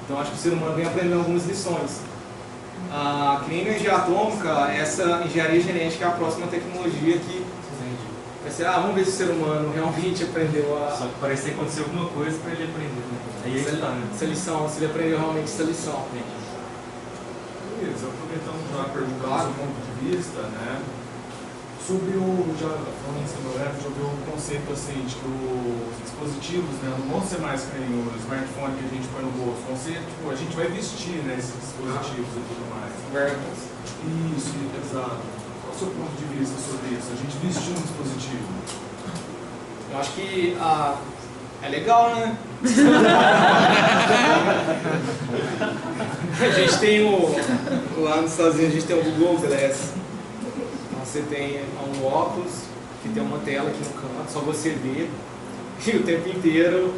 Então acho que o ser humano vem aprendendo algumas lições. Que nem energia atômica, essa engenharia genética é a próxima tecnologia que vai ser, vamos ver se o ser humano realmente aprendeu a... Só que parece que aconteceu alguma coisa para ele aprender, né? Aí essa, tá, né? essa lição, se ele aprendeu realmente essa lição. Beleza, aproveitando para perguntar do seu ponto de vista, né? Sobre falando em cima já viu um conceito assim, de que os dispositivos, né, não vão ser mais que nem o smartphone que a gente põe no bolso, vão ser, tipo, a gente vai vestir, né, esses dispositivos e tudo mais. Wearables. Isso, exato. Qual o seu ponto de vista sobre isso? A gente vestir um dispositivo? Eu acho que é legal, né? A gente tem lá nos Estados Unidos a gente tem o Google Glass. Você tem um óculos que tem uma tela aqui no canto, só você vê, e o tempo inteiro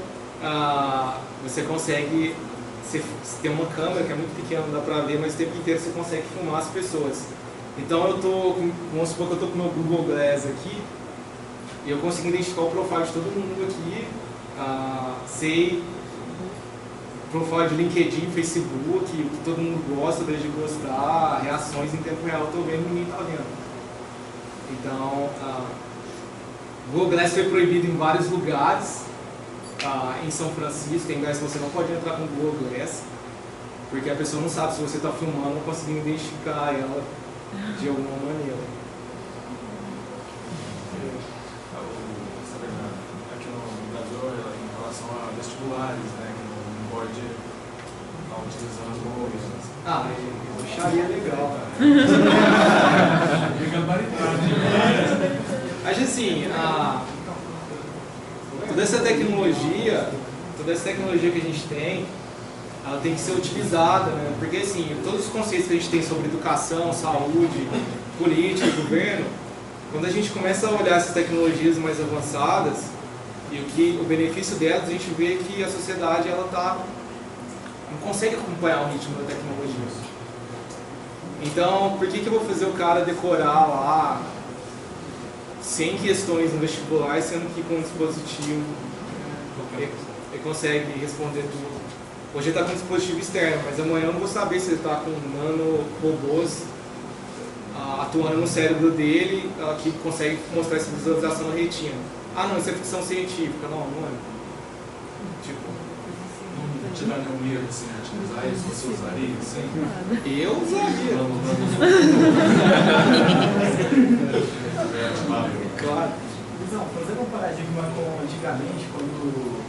você consegue, você tem uma câmera que é muito pequena, não dá pra ver, mas o tempo inteiro você consegue filmar as pessoas. Então vamos supor que eu estou com o meu Google Glass aqui, e eu consigo identificar o profile de todo mundo aqui, sei profile de LinkedIn, Facebook, o que todo mundo gosta, deixa de gostar, reações em tempo real, eu estou vendo e ninguém está vendo. Então, o Google Glass foi proibido em vários lugares. Em São Francisco, tem lugares que você não pode entrar com o Google Glass, porque a pessoa não sabe se você está filmando ou conseguindo identificar ela de alguma maneira. Aqui no Brasil, em relação a vestibulares, né, que não pode estar utilizando o Google Glass. Eu acharia legal. Mas assim, toda essa tecnologia que a gente tem, ela tem que ser utilizada, né? Porque assim, todos os conceitos que a gente tem sobre educação, saúde, política, governo, quando a gente começa a olhar essas tecnologias mais avançadas e o benefício delas, a gente vê que a sociedade ela não consegue acompanhar o ritmo da tecnologia. Então, por que eu vou fazer o cara decorar lá 100 questões no vestibular, sendo que com um dispositivo ele consegue responder tudo? Hoje ele está com um dispositivo externo, mas amanhã eu não vou saber se ele está com nanorobôs atuando no cérebro dele, que consegue mostrar essa visualização na retina. Não, isso é ficção científica. Não é. Tipo, não te dá nenhum medo assim, de usar isso, você usaria assim? Eu usaria. Claro. Então, fazendo um paradigma com antigamente, quando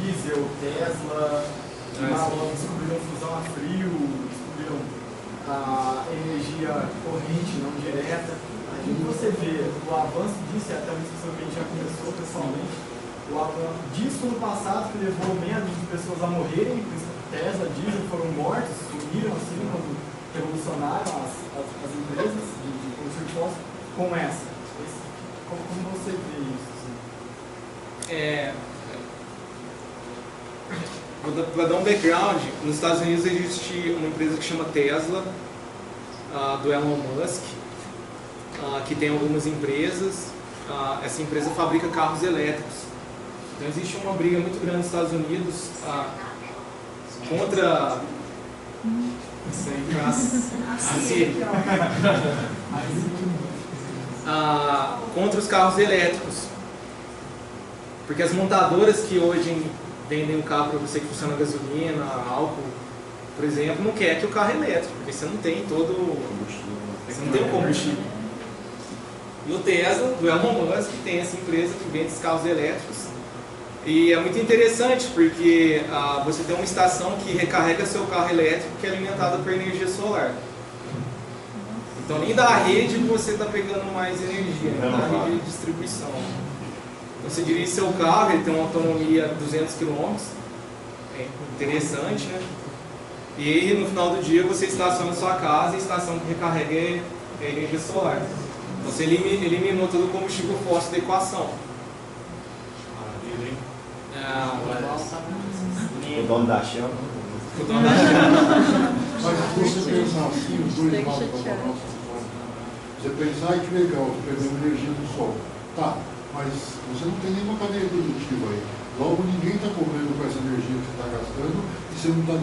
diesel, Tesla, descobriram fusão a frio, descobriram a energia corrente não direta. Aí você vê o avanço disso, e até uma discussão que a gente já começou pessoalmente, o avanço disso no passado que levou meia dúzia de pessoas a morrerem, Tesla, diesel foram mortos, sumiram assim, quando revolucionaram as empresas de combustível fóssil com essa. Como você vê isso? Para dar um background, nos Estados Unidos existe uma empresa que chama Tesla, do Elon Musk, que tem algumas empresas. Essa empresa fabrica carros elétricos. Então existe uma briga muito grande nos Estados Unidos contra contra os carros elétricos, porque as montadoras que hoje vendem um carro para você que funciona a gasolina, álcool, por exemplo, não quer que o carro é elétrico, porque você não tem você não tem o combustível. E o Tesla, do Elon Musk, tem essa empresa que vende esses carros elétricos. E é muito interessante porque você tem uma estação que recarrega seu carro elétrico que é alimentada por energia solar. Então nem da rede você está pegando mais energia, nem da rede de distribuição. Então, você dirige seu carro, ele tem uma autonomia de 200 km, interessante, né? E no final do dia você estaciona sua casa e a estação que recarrega é energia solar. Você eliminou todo o combustível fóssil da equação. Maravilha, hein? O dono da chama. O dono da chama. Mas se você pensar assim, os dois lados da balança, você pensar que legal, você pegou energia do sol. Tá, mas você não tem nenhuma cadeia produtiva aí. Logo, ninguém está cobrando com essa energia que você está gastando e você não está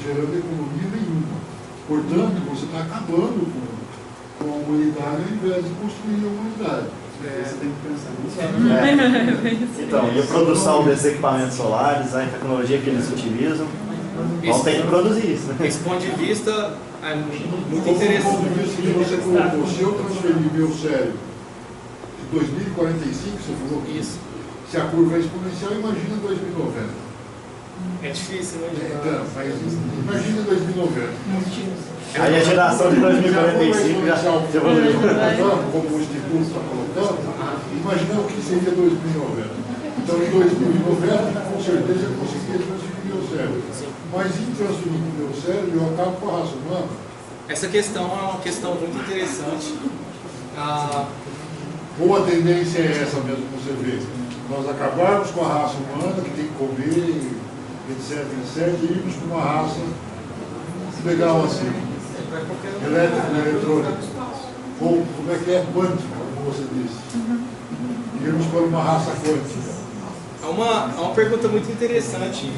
gerando economia nenhuma. Portanto, você está acabando com a humanidade ao invés de construir a humanidade. Você tem que pensar nisso. Então, e a produção desses equipamentos solares, a tecnologia que eles utilizam, vão ter que produzir isso, né? Esse ponto de vista é muito Como interessante. ponto de vista que você colocou, se eu transferir meu cérebro de 2045, você falou que Isso. se a curva é exponencial, imagina 2090. É difícil, né? Então, mas imagina 2090. Aí a geração de 2045 já evoluiu. Como o Instituto está colocando, imagina o que seria 2090. Então, em 2090, com certeza eu conseguiria transferir meu cérebro. Mas em transferir meu cérebro, eu acabo com a raça humana. Essa questão é uma questão muito interessante. Ou a tendência é essa mesmo que você vê. Nós acabarmos com a raça humana, que tem que comer, etc, e irmos para uma raça legal assim. Elétrico, eletrônico. Ou como é que é? Quântico, como você disse. Irmos para uma raça quântica. É uma pergunta muito interessante.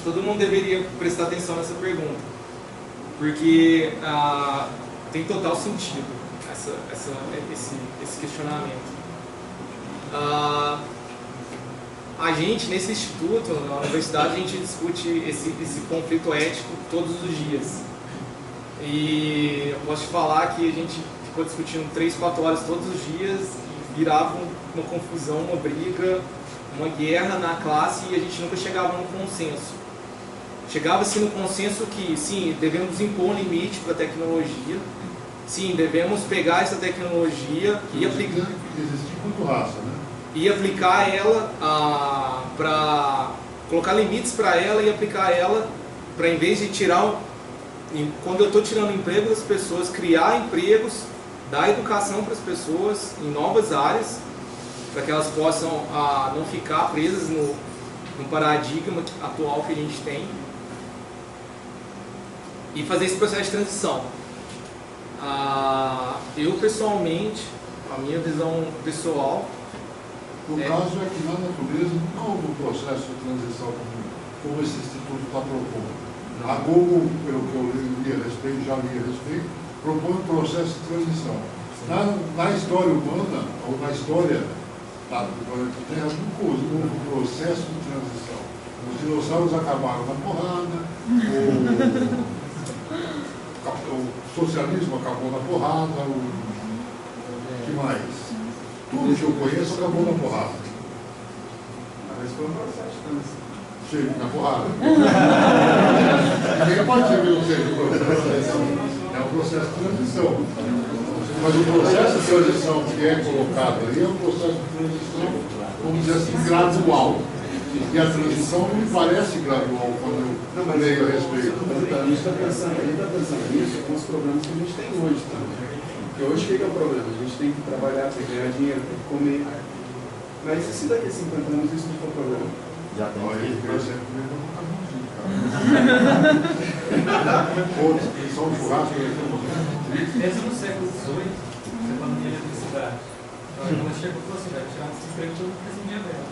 Todo mundo deveria prestar atenção nessa pergunta. Porque tem total sentido esse questionamento. A gente, nesse instituto, na universidade, a gente discute esse conflito ético todos os dias. E eu posso te falar que a gente ficou discutindo 3, 4 horas todos os dias e virava uma confusão, uma briga, uma guerra na classe e a gente nunca chegava num consenso. Chegava-se no consenso que, sim, devemos impor um limite para a tecnologia, sim, devemos pegar essa tecnologia e aplicar... Existe muito raça, né? E aplicar ela para colocar limites para ela e aplicar ela para, em vez de tirar, quando eu estou tirando emprego das pessoas, criar empregos, dar educação para as pessoas em novas áreas, para que elas possam não ficar presas no paradigma atual que a gente tem e fazer esse processo de transição. Eu pessoalmente, a minha visão pessoal, O caso é que na natureza nunca houve um processo de transição como esse instituto está propondo. A Google, pelo que eu li a respeito, já li a respeito, propõe um processo de transição. Na história humana, ou na história do planeta Terra, nunca houve um processo de transição. Os dinossauros acabaram na porrada, o socialismo acabou na porrada, o que mais? Tudo que eu conheço acabou na porrada. Mas foi um processo de transição. Sim, na porrada. Ninguém pode dizer que não seja um processo. É um processo de transição. Mas o processo de transição que é colocado ali é um processo de transição, vamos dizer assim, gradual. E a transição não me parece gradual quando eu leio a respeito. A gente está pensando nisso com os problemas que a gente tem hoje também. Porque hoje o que é o problema? A gente tem que trabalhar, tem que ganhar dinheiro, tem que comer. Mas e se daqui a 50 anos isso não for problema? Já tem Olha, que por exemplo, outros que são churrasco. Mesmo no século XVIII, você falando de eletricidade. Quando chegou e falou assim, vai tirar esse emprego todo porque esse dinheiro dela.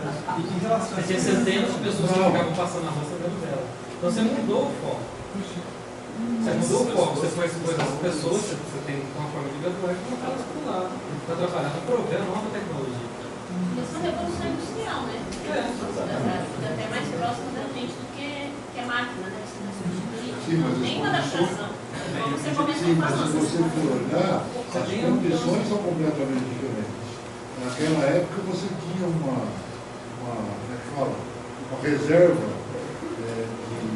E em relação a tinha centenas de pessoas que ficavam passando na rua sabendo dela. Então você mudou o foco. Você mudou o foco, você foi expor as pessoas, você tem uma forma de graduar e colocar elas para o lado. Para trabalhar no programa, nova tecnologia. Isso é uma revolução industrial, né? Até mais próximo da gente do que a máquina, né? Sim, mas Tem uma adaptação. Como você começou Sim, a mas falar. se você for olhar, as condições são completamente diferentes. Naquela época você tinha uma reserva de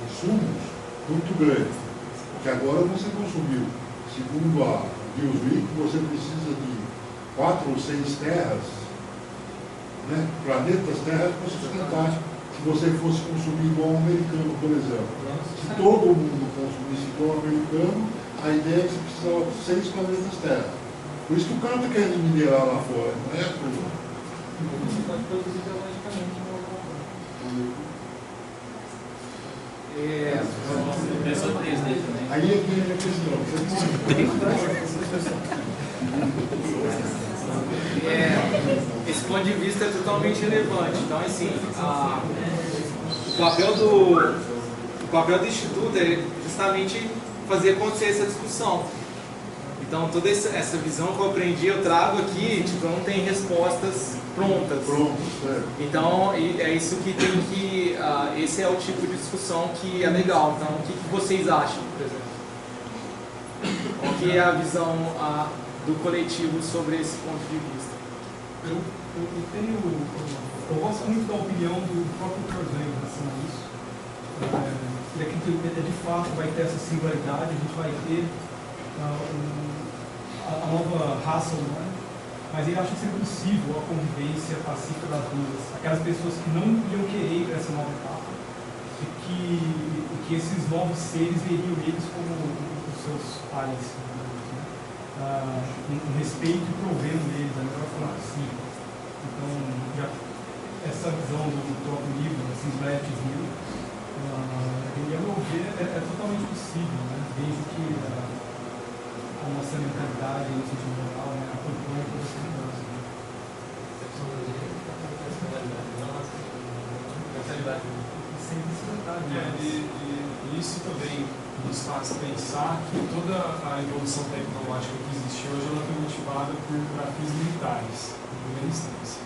insumos muito grande, que agora você consumiu. Segundo a Newsweek, você precisa de 4 ou 6 terras, né, planetas Terra, para sustentar você fosse consumir igual um americano, por exemplo. Se todo mundo consumisse igual um americano, a ideia é que você precisava de 6 planetas Terra. Por isso que o cara está querendo minerar lá fora, não é tudo. Você pode produzir biologicamente no Aí é que a questão. Esse ponto de vista é totalmente relevante. Então, assim, o papel do Instituto é justamente fazer acontecer essa discussão. Então, toda essa visão que eu aprendi, eu trago aqui, tipo, não tem respostas prontas. Então, é isso que tem que... esse é o tipo de discussão que é legal. Então, o que vocês acham, por exemplo? Qual que é a visão do coletivo sobre esse ponto de vista? Eu gosto muito da opinião do próprio Kurzweil em relação a isso. Ele acredita que de fato vai ter essa singularidade, a gente vai ter a nova raça humana, mas ele acha que seria possível a convivência pacífica das duas, aquelas pessoas que não iam querer ir para essa nova etapa, e que esses novos seres veriam eles como os seus pais, um respeito e provendo deles da melhor forma possível. Então, essa visão do próprio livro, assim, Black Hill, a meu ver, é totalmente possível, né? Desde que a nossa mentalidade, no sentido moral, né, acompanha toda essa mudança. E isso também nos faz pensar que toda a evolução tecnológica que existe hoje ela foi motivada por fins militares, em primeira instância.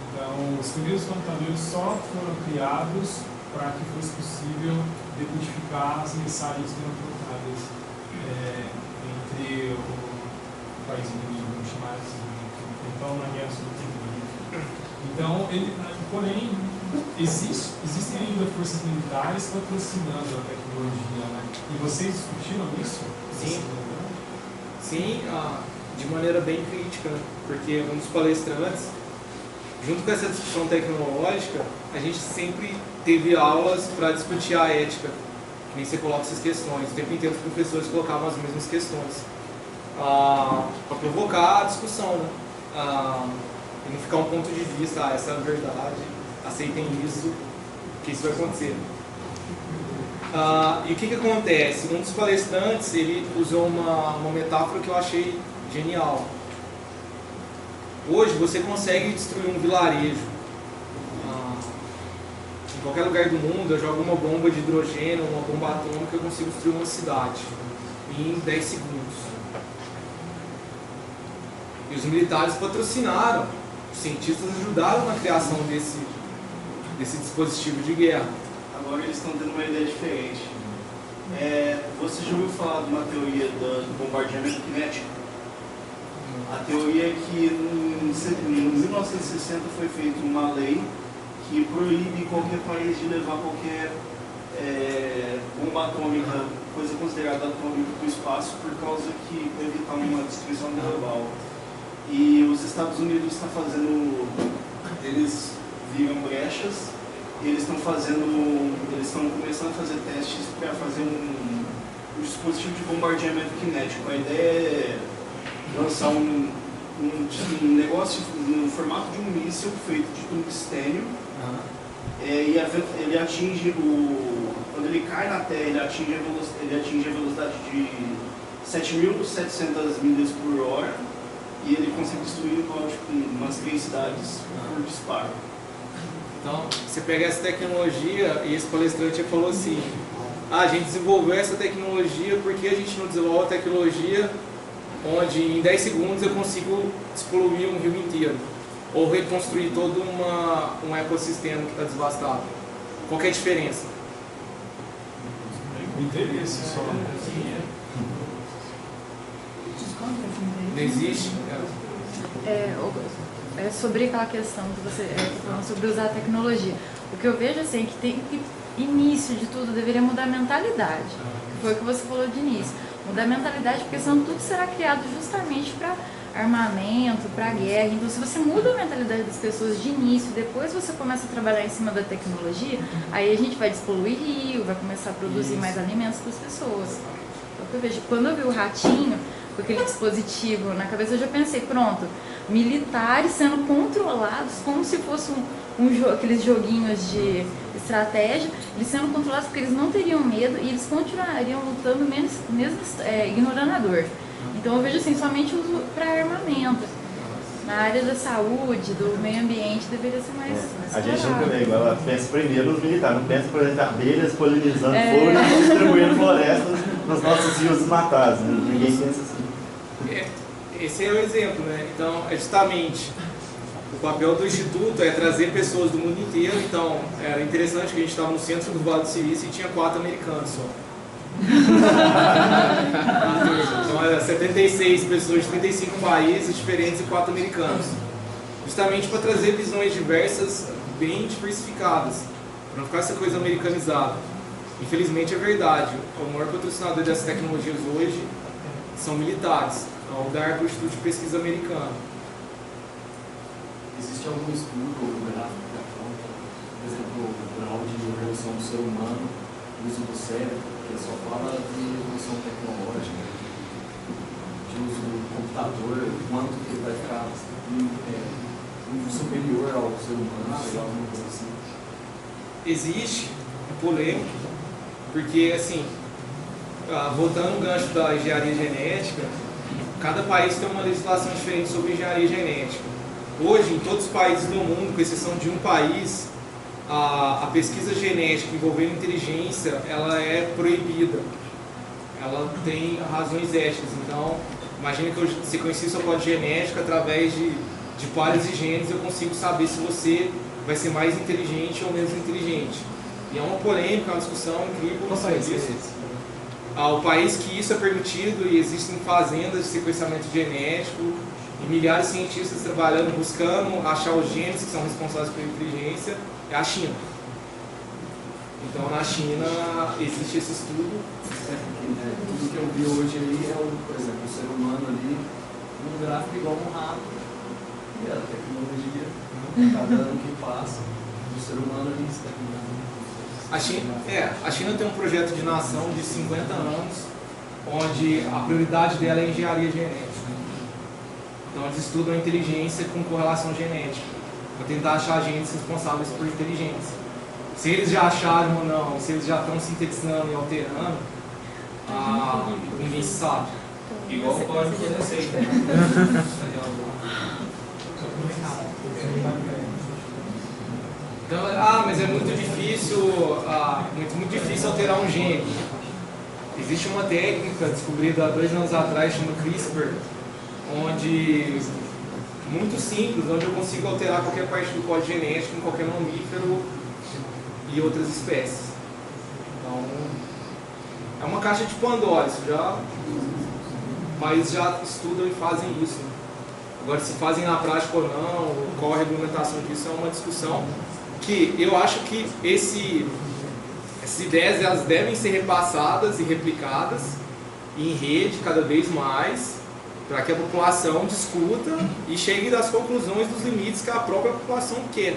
Então, os primeiros computadores só foram criados para que fosse possível decodificar as mensagens que eram trocadas entre o país inimigo, vamos chamar assim, então na guerra sobre Então, porém, existem ainda forças militares patrocinando a tecnologia, né? E vocês discutiram isso? Sim. Sim, de maneira bem crítica, porque um dos palestrantes, junto com essa discussão tecnológica, a gente sempre teve aulas para discutir a ética, que nem você coloca essas questões. O tempo inteiro os professores colocavam as mesmas questões, para provocar a discussão, né? E não ficar um ponto de vista, essa é a verdade, aceitem isso, que isso vai acontecer. E o que acontece? Um dos palestrantes, ele usou uma metáfora que eu achei genial. Hoje você consegue destruir um vilarejo. Em qualquer lugar do mundo, eu jogo uma bomba de hidrogênio, uma bomba atômica, eu consigo destruir uma cidade em 10 segundos. E os militares patrocinaram, os cientistas ajudaram na criação desse dispositivo de guerra. Agora eles estão tendo uma ideia diferente. Você já ouviu falar de uma teoria do bombardeamento cinético? A teoria é que em 1960 foi feita uma lei que proíbe qualquer país de levar qualquer bomba atômica, coisa considerada atômica, para o espaço, por causa que para evitar uma destruição global. E os Estados Unidos estão fazendo, eles viram brechas, eles estão começando a fazer testes para fazer um dispositivo de bombardeamento cinético. A ideia é lançar um negócio no formato de um míssil feito de tungstênio, e ele atinge quando ele cai na Terra, ele atinge a velocidade de 7.700 milhas por hora, e ele consegue destruir umas 3 cidades por disparo. Então, você pega essa tecnologia, e esse palestrante falou assim, a gente desenvolveu essa tecnologia porque a gente não desenvolve a tecnologia onde em 10 segundos eu consigo despoluir um rio inteiro, ou reconstruir todo um ecossistema que está devastado. Qual que é a diferença? O interesse só. Não existe? É sobre aquela questão que você falou sobre usar a tecnologia. O que eu vejo assim é que tem que, início de tudo, deveria mudar a mentalidade. Foi o que você falou de início. Mudar a mentalidade, porque senão tudo será criado justamente para armamento, para guerra. Então, se você muda a mentalidade das pessoas de início, depois você começa a trabalhar em cima da tecnologia, aí a gente vai despoluir rio, vai começar a produzir mais alimentos para as pessoas. Então, eu vejo, quando eu vi o ratinho com aquele dispositivo na cabeça, eu já pensei, pronto, militares sendo controlados como se fosse aqueles joguinhos de estratégia, eles sendo controlados porque eles não teriam medo e eles continuariam lutando mesmo ignorando a dor. Então eu vejo assim, somente uso para armamento. Na área da saúde, do meio ambiente, deveria ser mais A gente explorado. nunca vê igual, ela pensa primeiro nos militares, não pensa, por exemplo, abelhas polinizando flores e distribuindo florestas nos nossos rios desmatados, né? Ninguém pensa assim. Esse é o exemplo, né? Então, é justamente o papel do Instituto é trazer pessoas do mundo inteiro. Então, era interessante que a gente estava no centro do Vale do Silício e tinha 4 americanos só. Então, era 76 pessoas de 35 países diferentes e 4 americanos. Justamente para trazer visões diversas, bem diversificadas, para não ficar essa coisa americanizada. Infelizmente é verdade, o maior patrocinador dessas tecnologias hoje são militares, ao lugar do Instituto de Pesquisa Americano. Existe algum estudo ou gráfico que aponta, por exemplo, o grau de evolução do ser humano, o uso do cérebro, que só fala de evolução tecnológica, de uso do computador, quanto que ele vai ficar superior ao ser humano, sei lá, alguma coisa assim? Existe polêmica, porque assim, voltando no gancho da engenharia genética, cada país tem uma legislação diferente sobre engenharia genética. Hoje, em todos os países do mundo, com exceção de um país, a pesquisa genética envolvendo inteligência, ela é proibida. Ela tem razões éticas. Então, imagina que eu sequencio sua código genético através de pares e genes, eu consigo saber se você vai ser mais inteligente ou menos inteligente. E é uma polêmica, uma discussão incrível. Qual país é esse? O país que isso é permitido e existem fazendas de sequenciamento genético e milhares de cientistas trabalhando, buscando achar os genes que são responsáveis pela inteligência, é a China. Então na China existe esse estudo. Tudo que eu vi hoje aí é, por exemplo, o ser humano ali, num gráfico igual um rato. E a tecnologia, cada ano que passa, o ser humano ali está a China tem um projeto de nação de 50 anos, onde a prioridade dela é a engenharia genética. Então eles estudam a inteligência com correlação genética, para tentar achar genes responsáveis por inteligência. Se eles já acharam ou não, se eles já estão sintetizando e alterando, ninguém sabe. Igual o código de receita. Então, mas é muito difícil alterar um gene. Existe uma técnica descobrida há 2 anos atrás, chama CRISPR, onde, muito simples, onde eu consigo alterar qualquer parte do código genético em qualquer mamífero e outras espécies. Então, é uma caixa de Pandora, mas já estudam e fazem isso. Agora, se fazem na prática ou não, qual a regulamentação disso, é uma discussão que eu acho que essas ideias elas devem ser repassadas e replicadas em rede cada vez mais, para que a população discuta e chegue às conclusões dos limites que a própria população quer.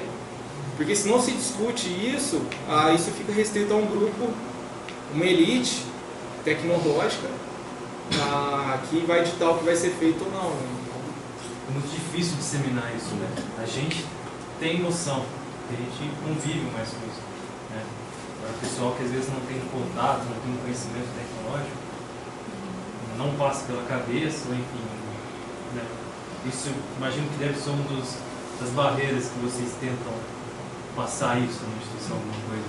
Porque se não se discute isso, isso fica restrito a um grupo, uma elite tecnológica, que vai ditar o que vai ser feito ou não. É muito difícil disseminar isso, né? A gente tem noção, a gente convive mais com isso, né? Agora, o pessoal que às vezes não tem contato, não tem conhecimento tecnológico, não passa pela cabeça, ou enfim, né? Isso, imagino que deve ser uma das barreiras que vocês tentam passar isso na instituição, alguma coisa.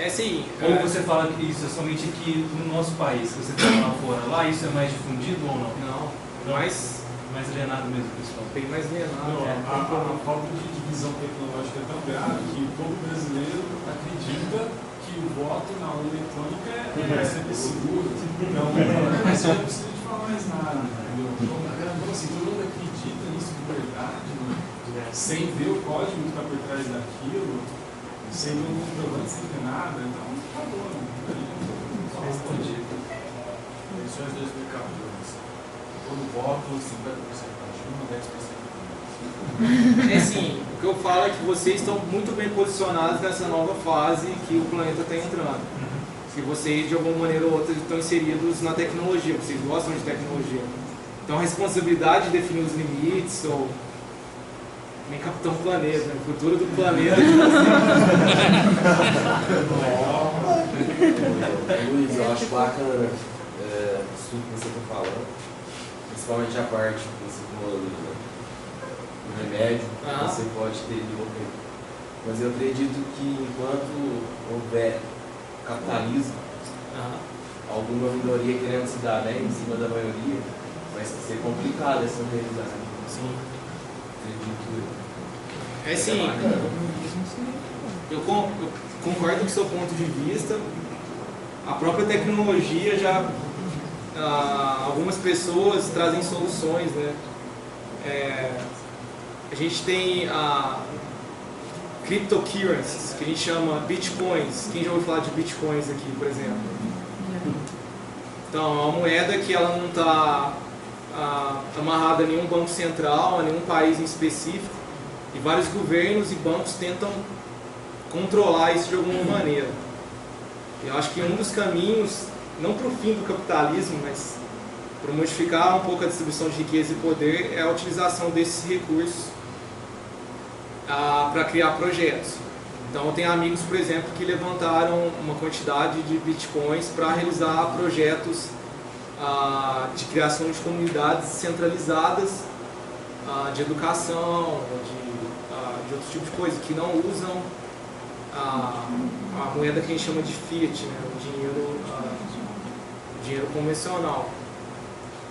Sim. Ou você fala que isso é somente aqui no nosso país, que você está lá fora, lá isso é mais difundido ou não? Não, mais alienado mesmo, pessoal. Bem mais alienado. A falta de divisão tecnológica é tão grave que todo brasileiro acredita que o voto na urna eletrônica é sempre seguro. Então, mas você não precisa de falar mais nada, entendeu? Então, assim, todo mundo acredita nisso de verdade, né? Sem ver o código que está por trás daquilo, sem ver o comprovante, sem ver nada, então acabou, né? Respondido. Eleições 2014. todo voto, 50% para Dilma, 10% É assim, o que eu falo é que vocês estão muito bem posicionados nessa nova fase que o planeta está entrando. Que vocês, de alguma maneira ou outra, estão inseridos na tecnologia, vocês gostam de tecnologia. Então a responsabilidade de definir os limites, ou nem Capitão Planeta, né? O futuro do planeta. Luiz, eu acho bacana isso que você está falando, principalmente a parte que você falou do remédio que você pode ter de open. Mas eu acredito que enquanto houver capitalismo, alguma minoria querendo se dar bem em cima da maioria, vai ser complicado essa realidade. Sim. Acredito. É sim. Eu concordo com o seu ponto de vista. A própria tecnologia já... algumas pessoas trazem soluções, né? A gente tem cryptocurrencies, que a gente chama bitcoins. Quem já ouviu falar de bitcoins aqui, por exemplo? Então, é uma moeda que ela não está amarrada a nenhum banco central, a nenhum país em específico, e vários governos e bancos tentam controlar isso de alguma maneira. Eu acho que um dos caminhos, não para o fim do capitalismo, mas para modificar um pouco a distribuição de riqueza e poder, é a utilização desses recursos para criar projetos. Então, eu tenho amigos, por exemplo, que levantaram uma quantidade de bitcoins para realizar projetos de criação de comunidades centralizadas, de educação, de outro tipo de coisa, que não usam a moeda que a gente chama de fiat, né, o dinheiro convencional.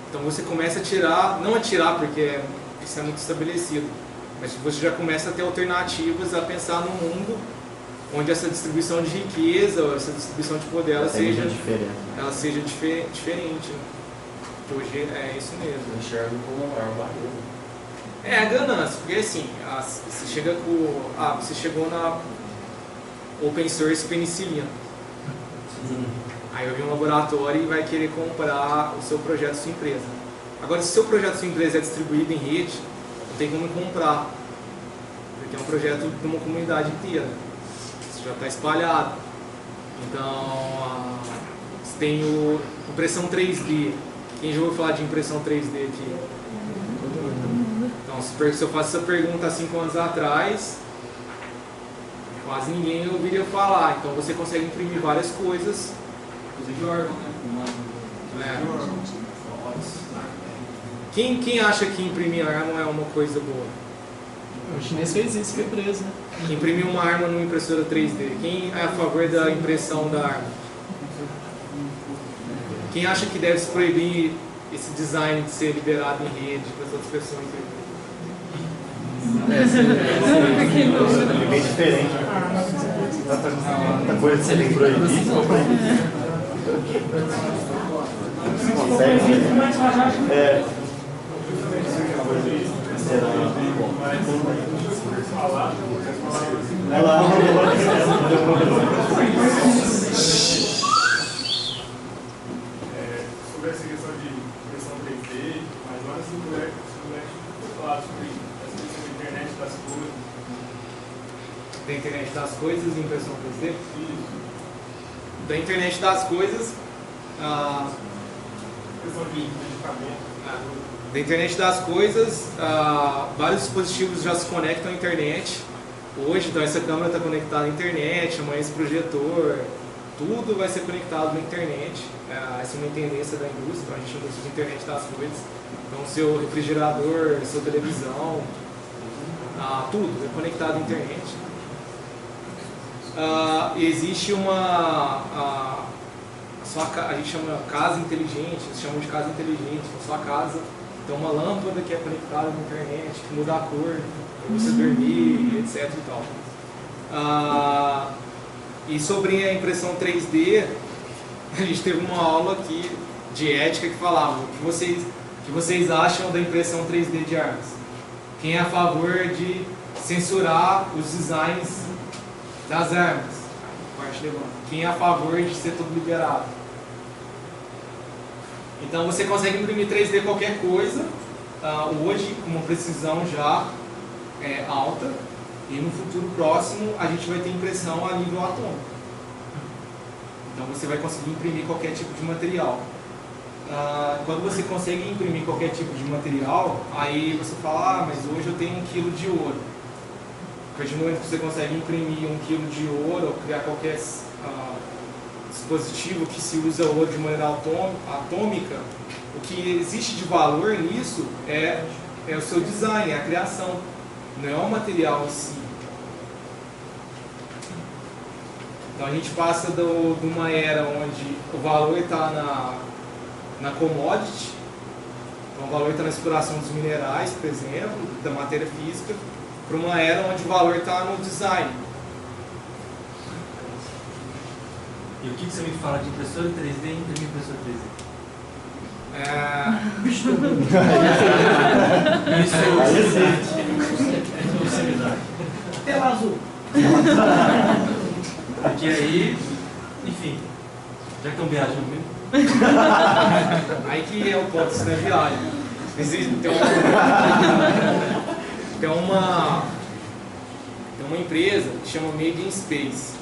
Então você começa a tirar, não a tirar porque isso é muito estabelecido, mas você já começa a ter alternativas a pensar num mundo onde essa distribuição de riqueza, essa distribuição de poder, ela seja diferente. Né? Hoje é isso mesmo. Eu enxergo como uma maior barreira. É a ganância, porque assim, você chegou na open source penicilina. Aí vai vir um laboratório e vai querer comprar o seu projeto, sua empresa. Agora, se o seu projeto, sua empresa é distribuído em rede, não tem como comprar, porque é um projeto de uma comunidade inteira. Isso já está espalhado. Então, você tem impressão 3D. Quem já ouviu falar de impressão 3D aqui? Então, se eu faço essa pergunta há 5 anos atrás, quase ninguém ouviria falar. Então, você consegue imprimir várias coisas. Inclusive órgão, né? Quem acha que imprimir arma é uma coisa boa? O chinês fez isso, foi preso, né? Imprimir uma arma numa impressora 3D. Quem é a favor da impressão da arma? Quem acha que deve se proibir esse design de ser liberado em rede para as outras pessoas? É bem diferente. Tanta coisa que você tem que proibir. Consegue? Sobre essa questão de impressão 3D, mas agora se o moleque falar sobre essa questão da internet das coisas. Da internet das coisas e impressão 3D? Isso. Da internet das coisas. Questão de medicamento. Da internet das coisas, vários dispositivos já se conectam à internet. Hoje, então, essa câmera está conectada à internet, amanhã esse projetor, tudo vai ser conectado na internet. Essa é uma tendência da indústria, então a gente chama isso de internet das coisas. Então, seu refrigerador, sua televisão, tudo é conectado à internet. Existe a gente chama casa inteligente, eles chamam de casa inteligente, na sua casa tem uma lâmpada que é conectada na internet, que muda a cor para você dormir, etc. e tal. E sobre a impressão 3D, a gente teve uma aula aqui de ética que falava o que vocês acham da impressão 3D de armas. Quem é a favor de censurar os designs das armas? Parte levanta. Quem é a favor de ser tudo liberado? Então você consegue imprimir 3D qualquer coisa, hoje com uma precisão já alta, e no futuro próximo a gente vai ter impressão a nível atômico. Então você vai conseguir imprimir qualquer tipo de material. Quando você consegue imprimir qualquer tipo de material, aí você fala, mas hoje eu tenho 1 kg de ouro. A partir do momento que você consegue imprimir 1 kg de ouro ou criar qualquer dispositivo que se usa ouro de maneira atômica, o que existe de valor nisso é o seu design, é a criação, não é o material em si. Então a gente passa de uma era onde o valor está na commodity, então o valor está na exploração dos minerais, por exemplo, da matéria física, para uma era onde o valor está no design. E o que você me fala de impressora 3D e imprimir impressora 3D? Isso é obscenidade. Tela azul. Porque aí, enfim, já que estão viajando mesmo. Aí que é o ponto, isso não é viagem. Tem uma empresa que chama Made in Space.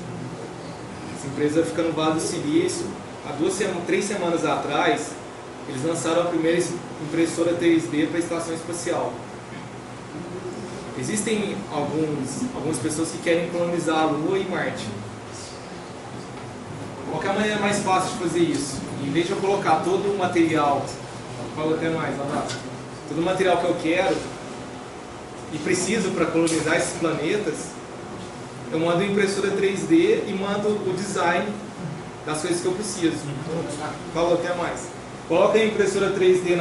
Essa empresa fica no Vale do Silício. Há 3 semanas atrás, eles lançaram a primeira impressora 3D para a estação espacial. Existem algumas pessoas que querem colonizar a Lua e Marte. Qual que é a maneira mais fácil de fazer isso? Em vez de eu colocar todo o material, falo até mais, todo o material que eu quero e preciso para colonizar esses planetas, eu mando impressora 3D e mando o design das coisas que eu preciso. Falo até mais. Coloca a impressora 3D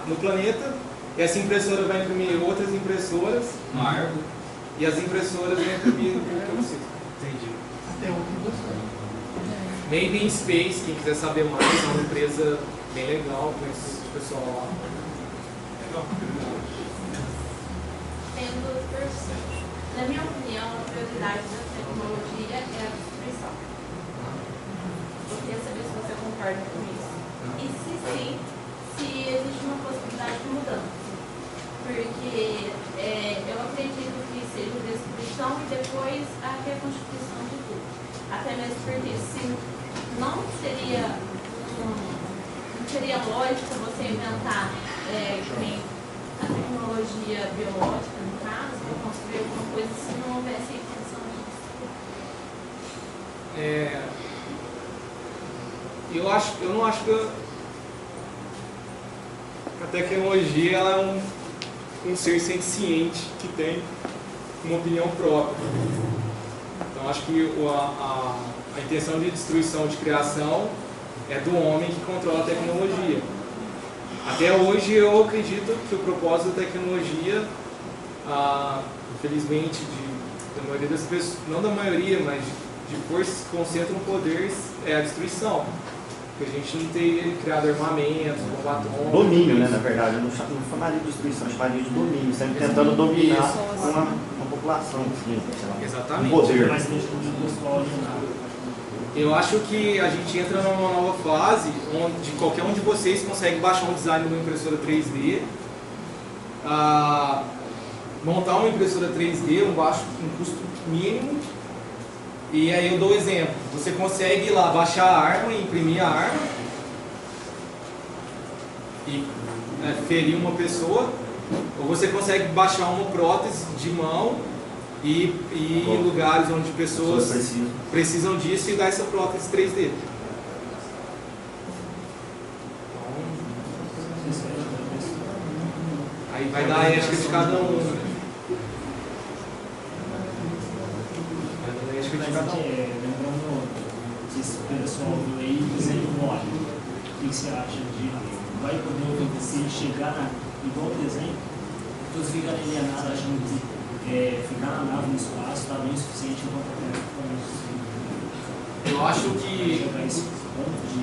no planeta, e essa impressora vai imprimir outras impressoras, e as impressoras vão imprimir o que eu preciso. Entendi. Até onde você. Made in Space, quem quiser saber mais, é uma empresa bem legal, conheço o pessoal lá. Tenho 2 perguntas. Na minha opinião, a prioridade da tecnologia é a destruição. Eu queria saber se você concorda com isso. E se sim, se existe uma possibilidade de mudança. Porque eu acredito que seja destruição e depois a reconstituição de tudo. Até mesmo porque se não seria lógico você inventar a tecnologia biológica, no caso, para construir alguma coisa se não houvesse a intenção disso. Eu não acho que a tecnologia ela é um ser senciente que tem uma opinião própria. Então acho que a intenção de destruição de criação é do homem que controla a tecnologia. Até hoje eu acredito que o propósito da tecnologia, infelizmente, da maioria das pessoas, não da maioria, mas de forças que concentram poder, é a destruição. Porque a gente não tem criado armamentos, bomba atômica. Domínio, né, na verdade. Eu não chamaria de destruição, eu chamaria de domínio. Sempre tentando dominar uma população. Assim, exatamente. Um poder. Eu acho que a gente entra numa nova fase onde qualquer um de vocês consegue baixar um design numa impressora 3D, montar uma impressora 3D, um custo mínimo, e aí eu dou um exemplo. Você consegue ir lá baixar a arma, imprimir a arma e ferir uma pessoa, ou você consegue baixar uma prótese de mão e em lugares onde pessoas precisam disso e dar essa prótese 3D. Aí vai dar a ética de cada um. Lembrando que esse pessoal do aí desenho mole, o que você acha de vai poder acontecer chegar igual o desenho, todos ficarem alienados achando que ficar na nave no espaço está bem o suficiente eu acho que chegar a esse ponto de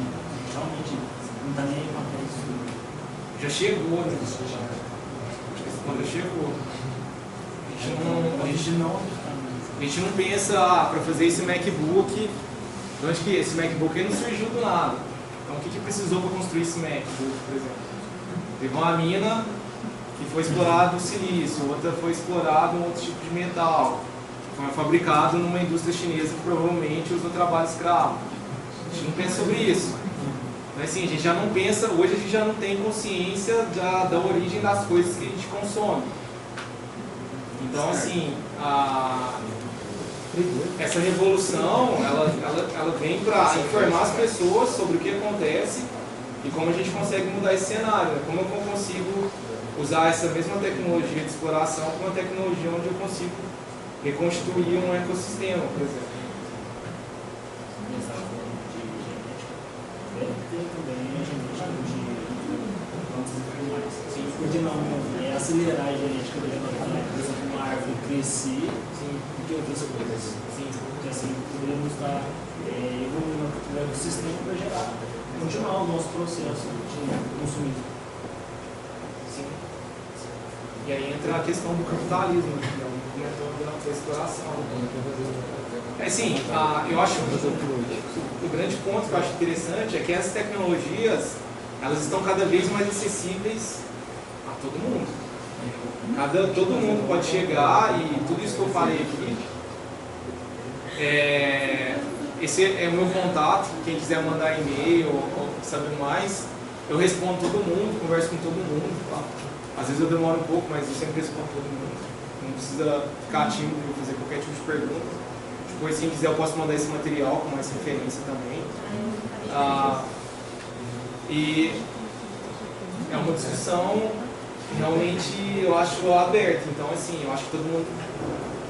realmente não está nem aí com a isso. Já chegou, né? Quando chegou. A gente não pensa, para fazer esse MacBook, eu acho que esse MacBook não surgiu do nada. Então, o que precisou para construir esse método, por exemplo? Teve uma mina que foi explorado o silício, outra foi explorado um outro tipo de metal, que foi fabricado numa indústria chinesa que provavelmente usa o trabalho escravo. A gente não pensa sobre isso. Mas assim, a gente já não pensa, hoje a gente já não tem consciência da origem das coisas que a gente consome. Então, assim, essa revolução, ela vem para informar as pessoas sobre o que acontece e como a gente consegue mudar esse cenário, né? Como eu consigo usar essa mesma tecnologia de exploração com uma tecnologia onde eu consigo reconstruir um ecossistema, por exemplo. Sim, porque não acelerar a genética da genética, por exemplo, uma árvore crescer do que outras coisas. Sim, porque assim poderíamos estar evoluindo o ecossistema para continuar o nosso processo de consumismo. Sim. E aí entra a questão do capitalismo, que é um comentário da exploração. Assim, eu acho que o grande ponto que eu acho interessante é que essas tecnologias elas estão cada vez mais acessíveis a todo mundo. Todo mundo pode chegar e tudo isso que eu falei aqui, esse é o meu contato. Quem quiser mandar e-mail ou saber mais, eu respondo todo mundo, converso com todo mundo. Tá? Às vezes eu demoro um pouco, mas eu sempre respondo todo mundo. Não precisa ficar tímido e fazer qualquer tipo de pergunta. Depois, quem quiser, eu posso mandar esse material com mais referência também. E é uma discussão realmente, eu acho, aberta. Então, assim, eu acho que todo mundo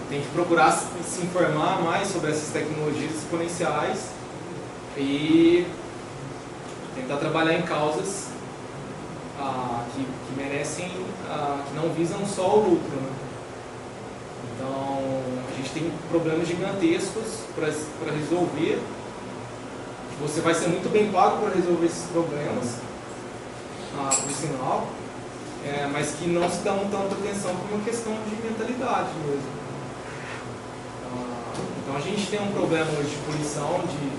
tem que procurar se informar mais sobre essas tecnologias exponenciais e tentar trabalhar em causas que merecem, que não visam só o lucro, né? Então, a gente tem problemas gigantescos para resolver. Você vai ser muito bem pago para resolver esses problemas, por sinal, mas que não se dão tanta atenção como uma questão de mentalidade mesmo. Então a gente tem um problema hoje de poluição, de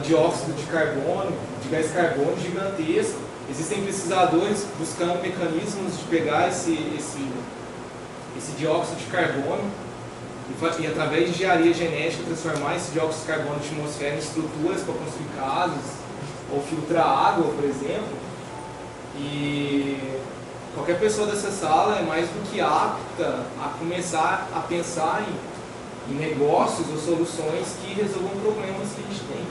dióxido de carbono, de gás carbônico gigantesco. Existem pesquisadores buscando mecanismos de pegar esse dióxido de carbono e através de engenharia genética transformar esse dióxido de carbono de atmosfera em estruturas para construir casas ou filtrar água, por exemplo. E qualquer pessoa dessa sala é mais do que apta a começar a pensar em negócios ou soluções que resolvam problemas que a gente tem,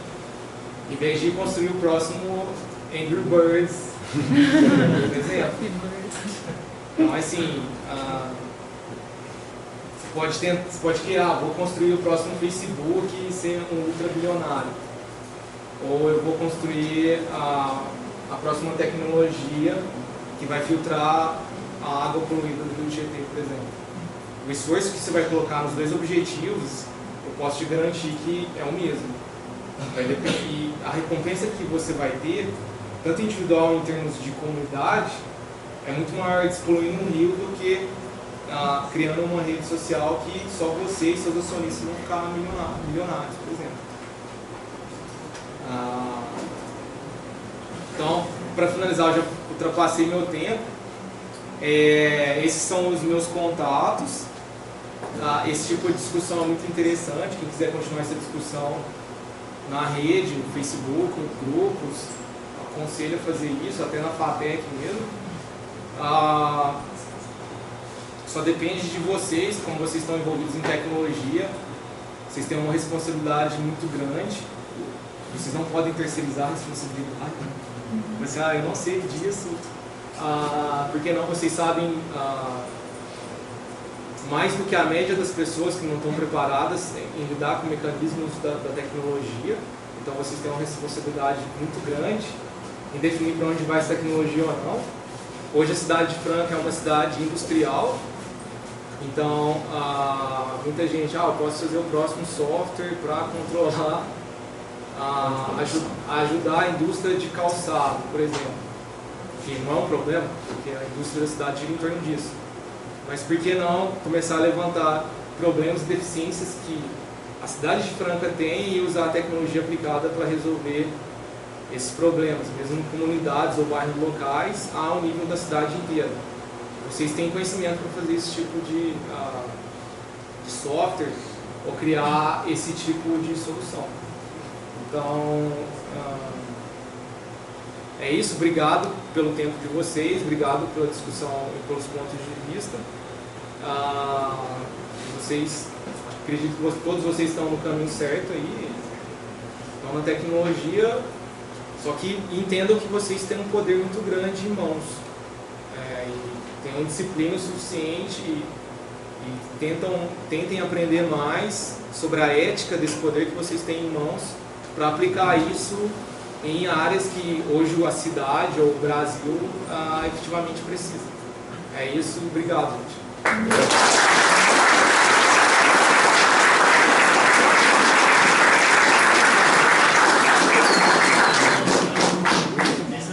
em vez de construir o próximo Angry Birds, por exemplo. Então, assim, você pode criar, vou construir o próximo Facebook e ser um ultra-bilionário. Ou eu vou construir a próxima tecnologia que vai filtrar a água poluída do Rio Tietê, por exemplo. O esforço que você vai colocar nos dois objetivos, eu posso te garantir que é o mesmo. E a recompensa que você vai ter, tanto individual em termos de comunidade, é muito maior despoluindo um rio do que criando uma rede social que só você e seus acionistas vão ficar milionários, por exemplo. Então, para finalizar, eu já ultrapassei meu tempo. Esses são os meus contatos. Esse tipo de discussão é muito interessante. Quem quiser continuar essa discussão na rede, no Facebook, em grupos, aconselho a fazer isso, até na FATEC mesmo. Só depende de vocês, como vocês estão envolvidos em tecnologia, vocês têm uma responsabilidade muito grande, vocês não podem terceirizar a responsabilidade. Mas, eu não sei disso, porque não, vocês sabem mais do que a média das pessoas que não estão preparadas em lidar com mecanismos da tecnologia. Então vocês têm uma responsabilidade muito grande em definir para onde vai essa tecnologia ou não. Hoje a cidade de Franca é uma cidade industrial, então muita gente, eu posso fazer o próximo software para controlar, ajudar a indústria de calçado, por exemplo, que não é um problema, porque a indústria da cidade gira em torno disso. Mas por que não começar a levantar problemas e deficiências que a cidade de Franca tem e usar a tecnologia aplicada para resolver esses problemas, mesmo em comunidades ou bairros locais, ao nível da cidade inteira. Vocês têm conhecimento para fazer esse tipo de software ou criar esse tipo de solução. Então, é isso. Obrigado pelo tempo de vocês, obrigado pela discussão e pelos pontos de vista. Acredito que todos vocês estão no caminho certo aí, estão na tecnologia, só que entendam que vocês têm um poder muito grande em mãos, e tenham disciplina suficiente e tentem aprender mais sobre a ética desse poder que vocês têm em mãos para aplicar isso em áreas que hoje a cidade ou o Brasil efetivamente precisa. É isso, obrigado, gente.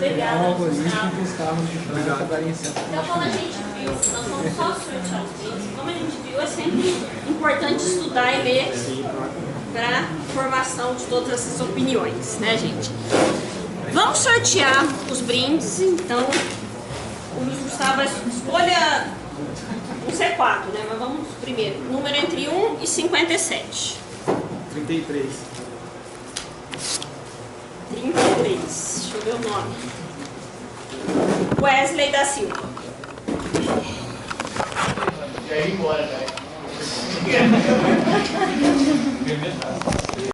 Obrigada, Gustavo. Então, como a gente viu, nós vamos só sortear os brindes. Como a gente viu, é sempre importante estudar e ler para formação de todas essas opiniões, né, gente? Vamos sortear os brindes. Então, o Luiz Gustavo escolha um C4, né? Mas vamos primeiro. Número entre 1 e 57. 33. 33. Deixa eu ver o nome. Wesley da Silva. Já ia embora, velho.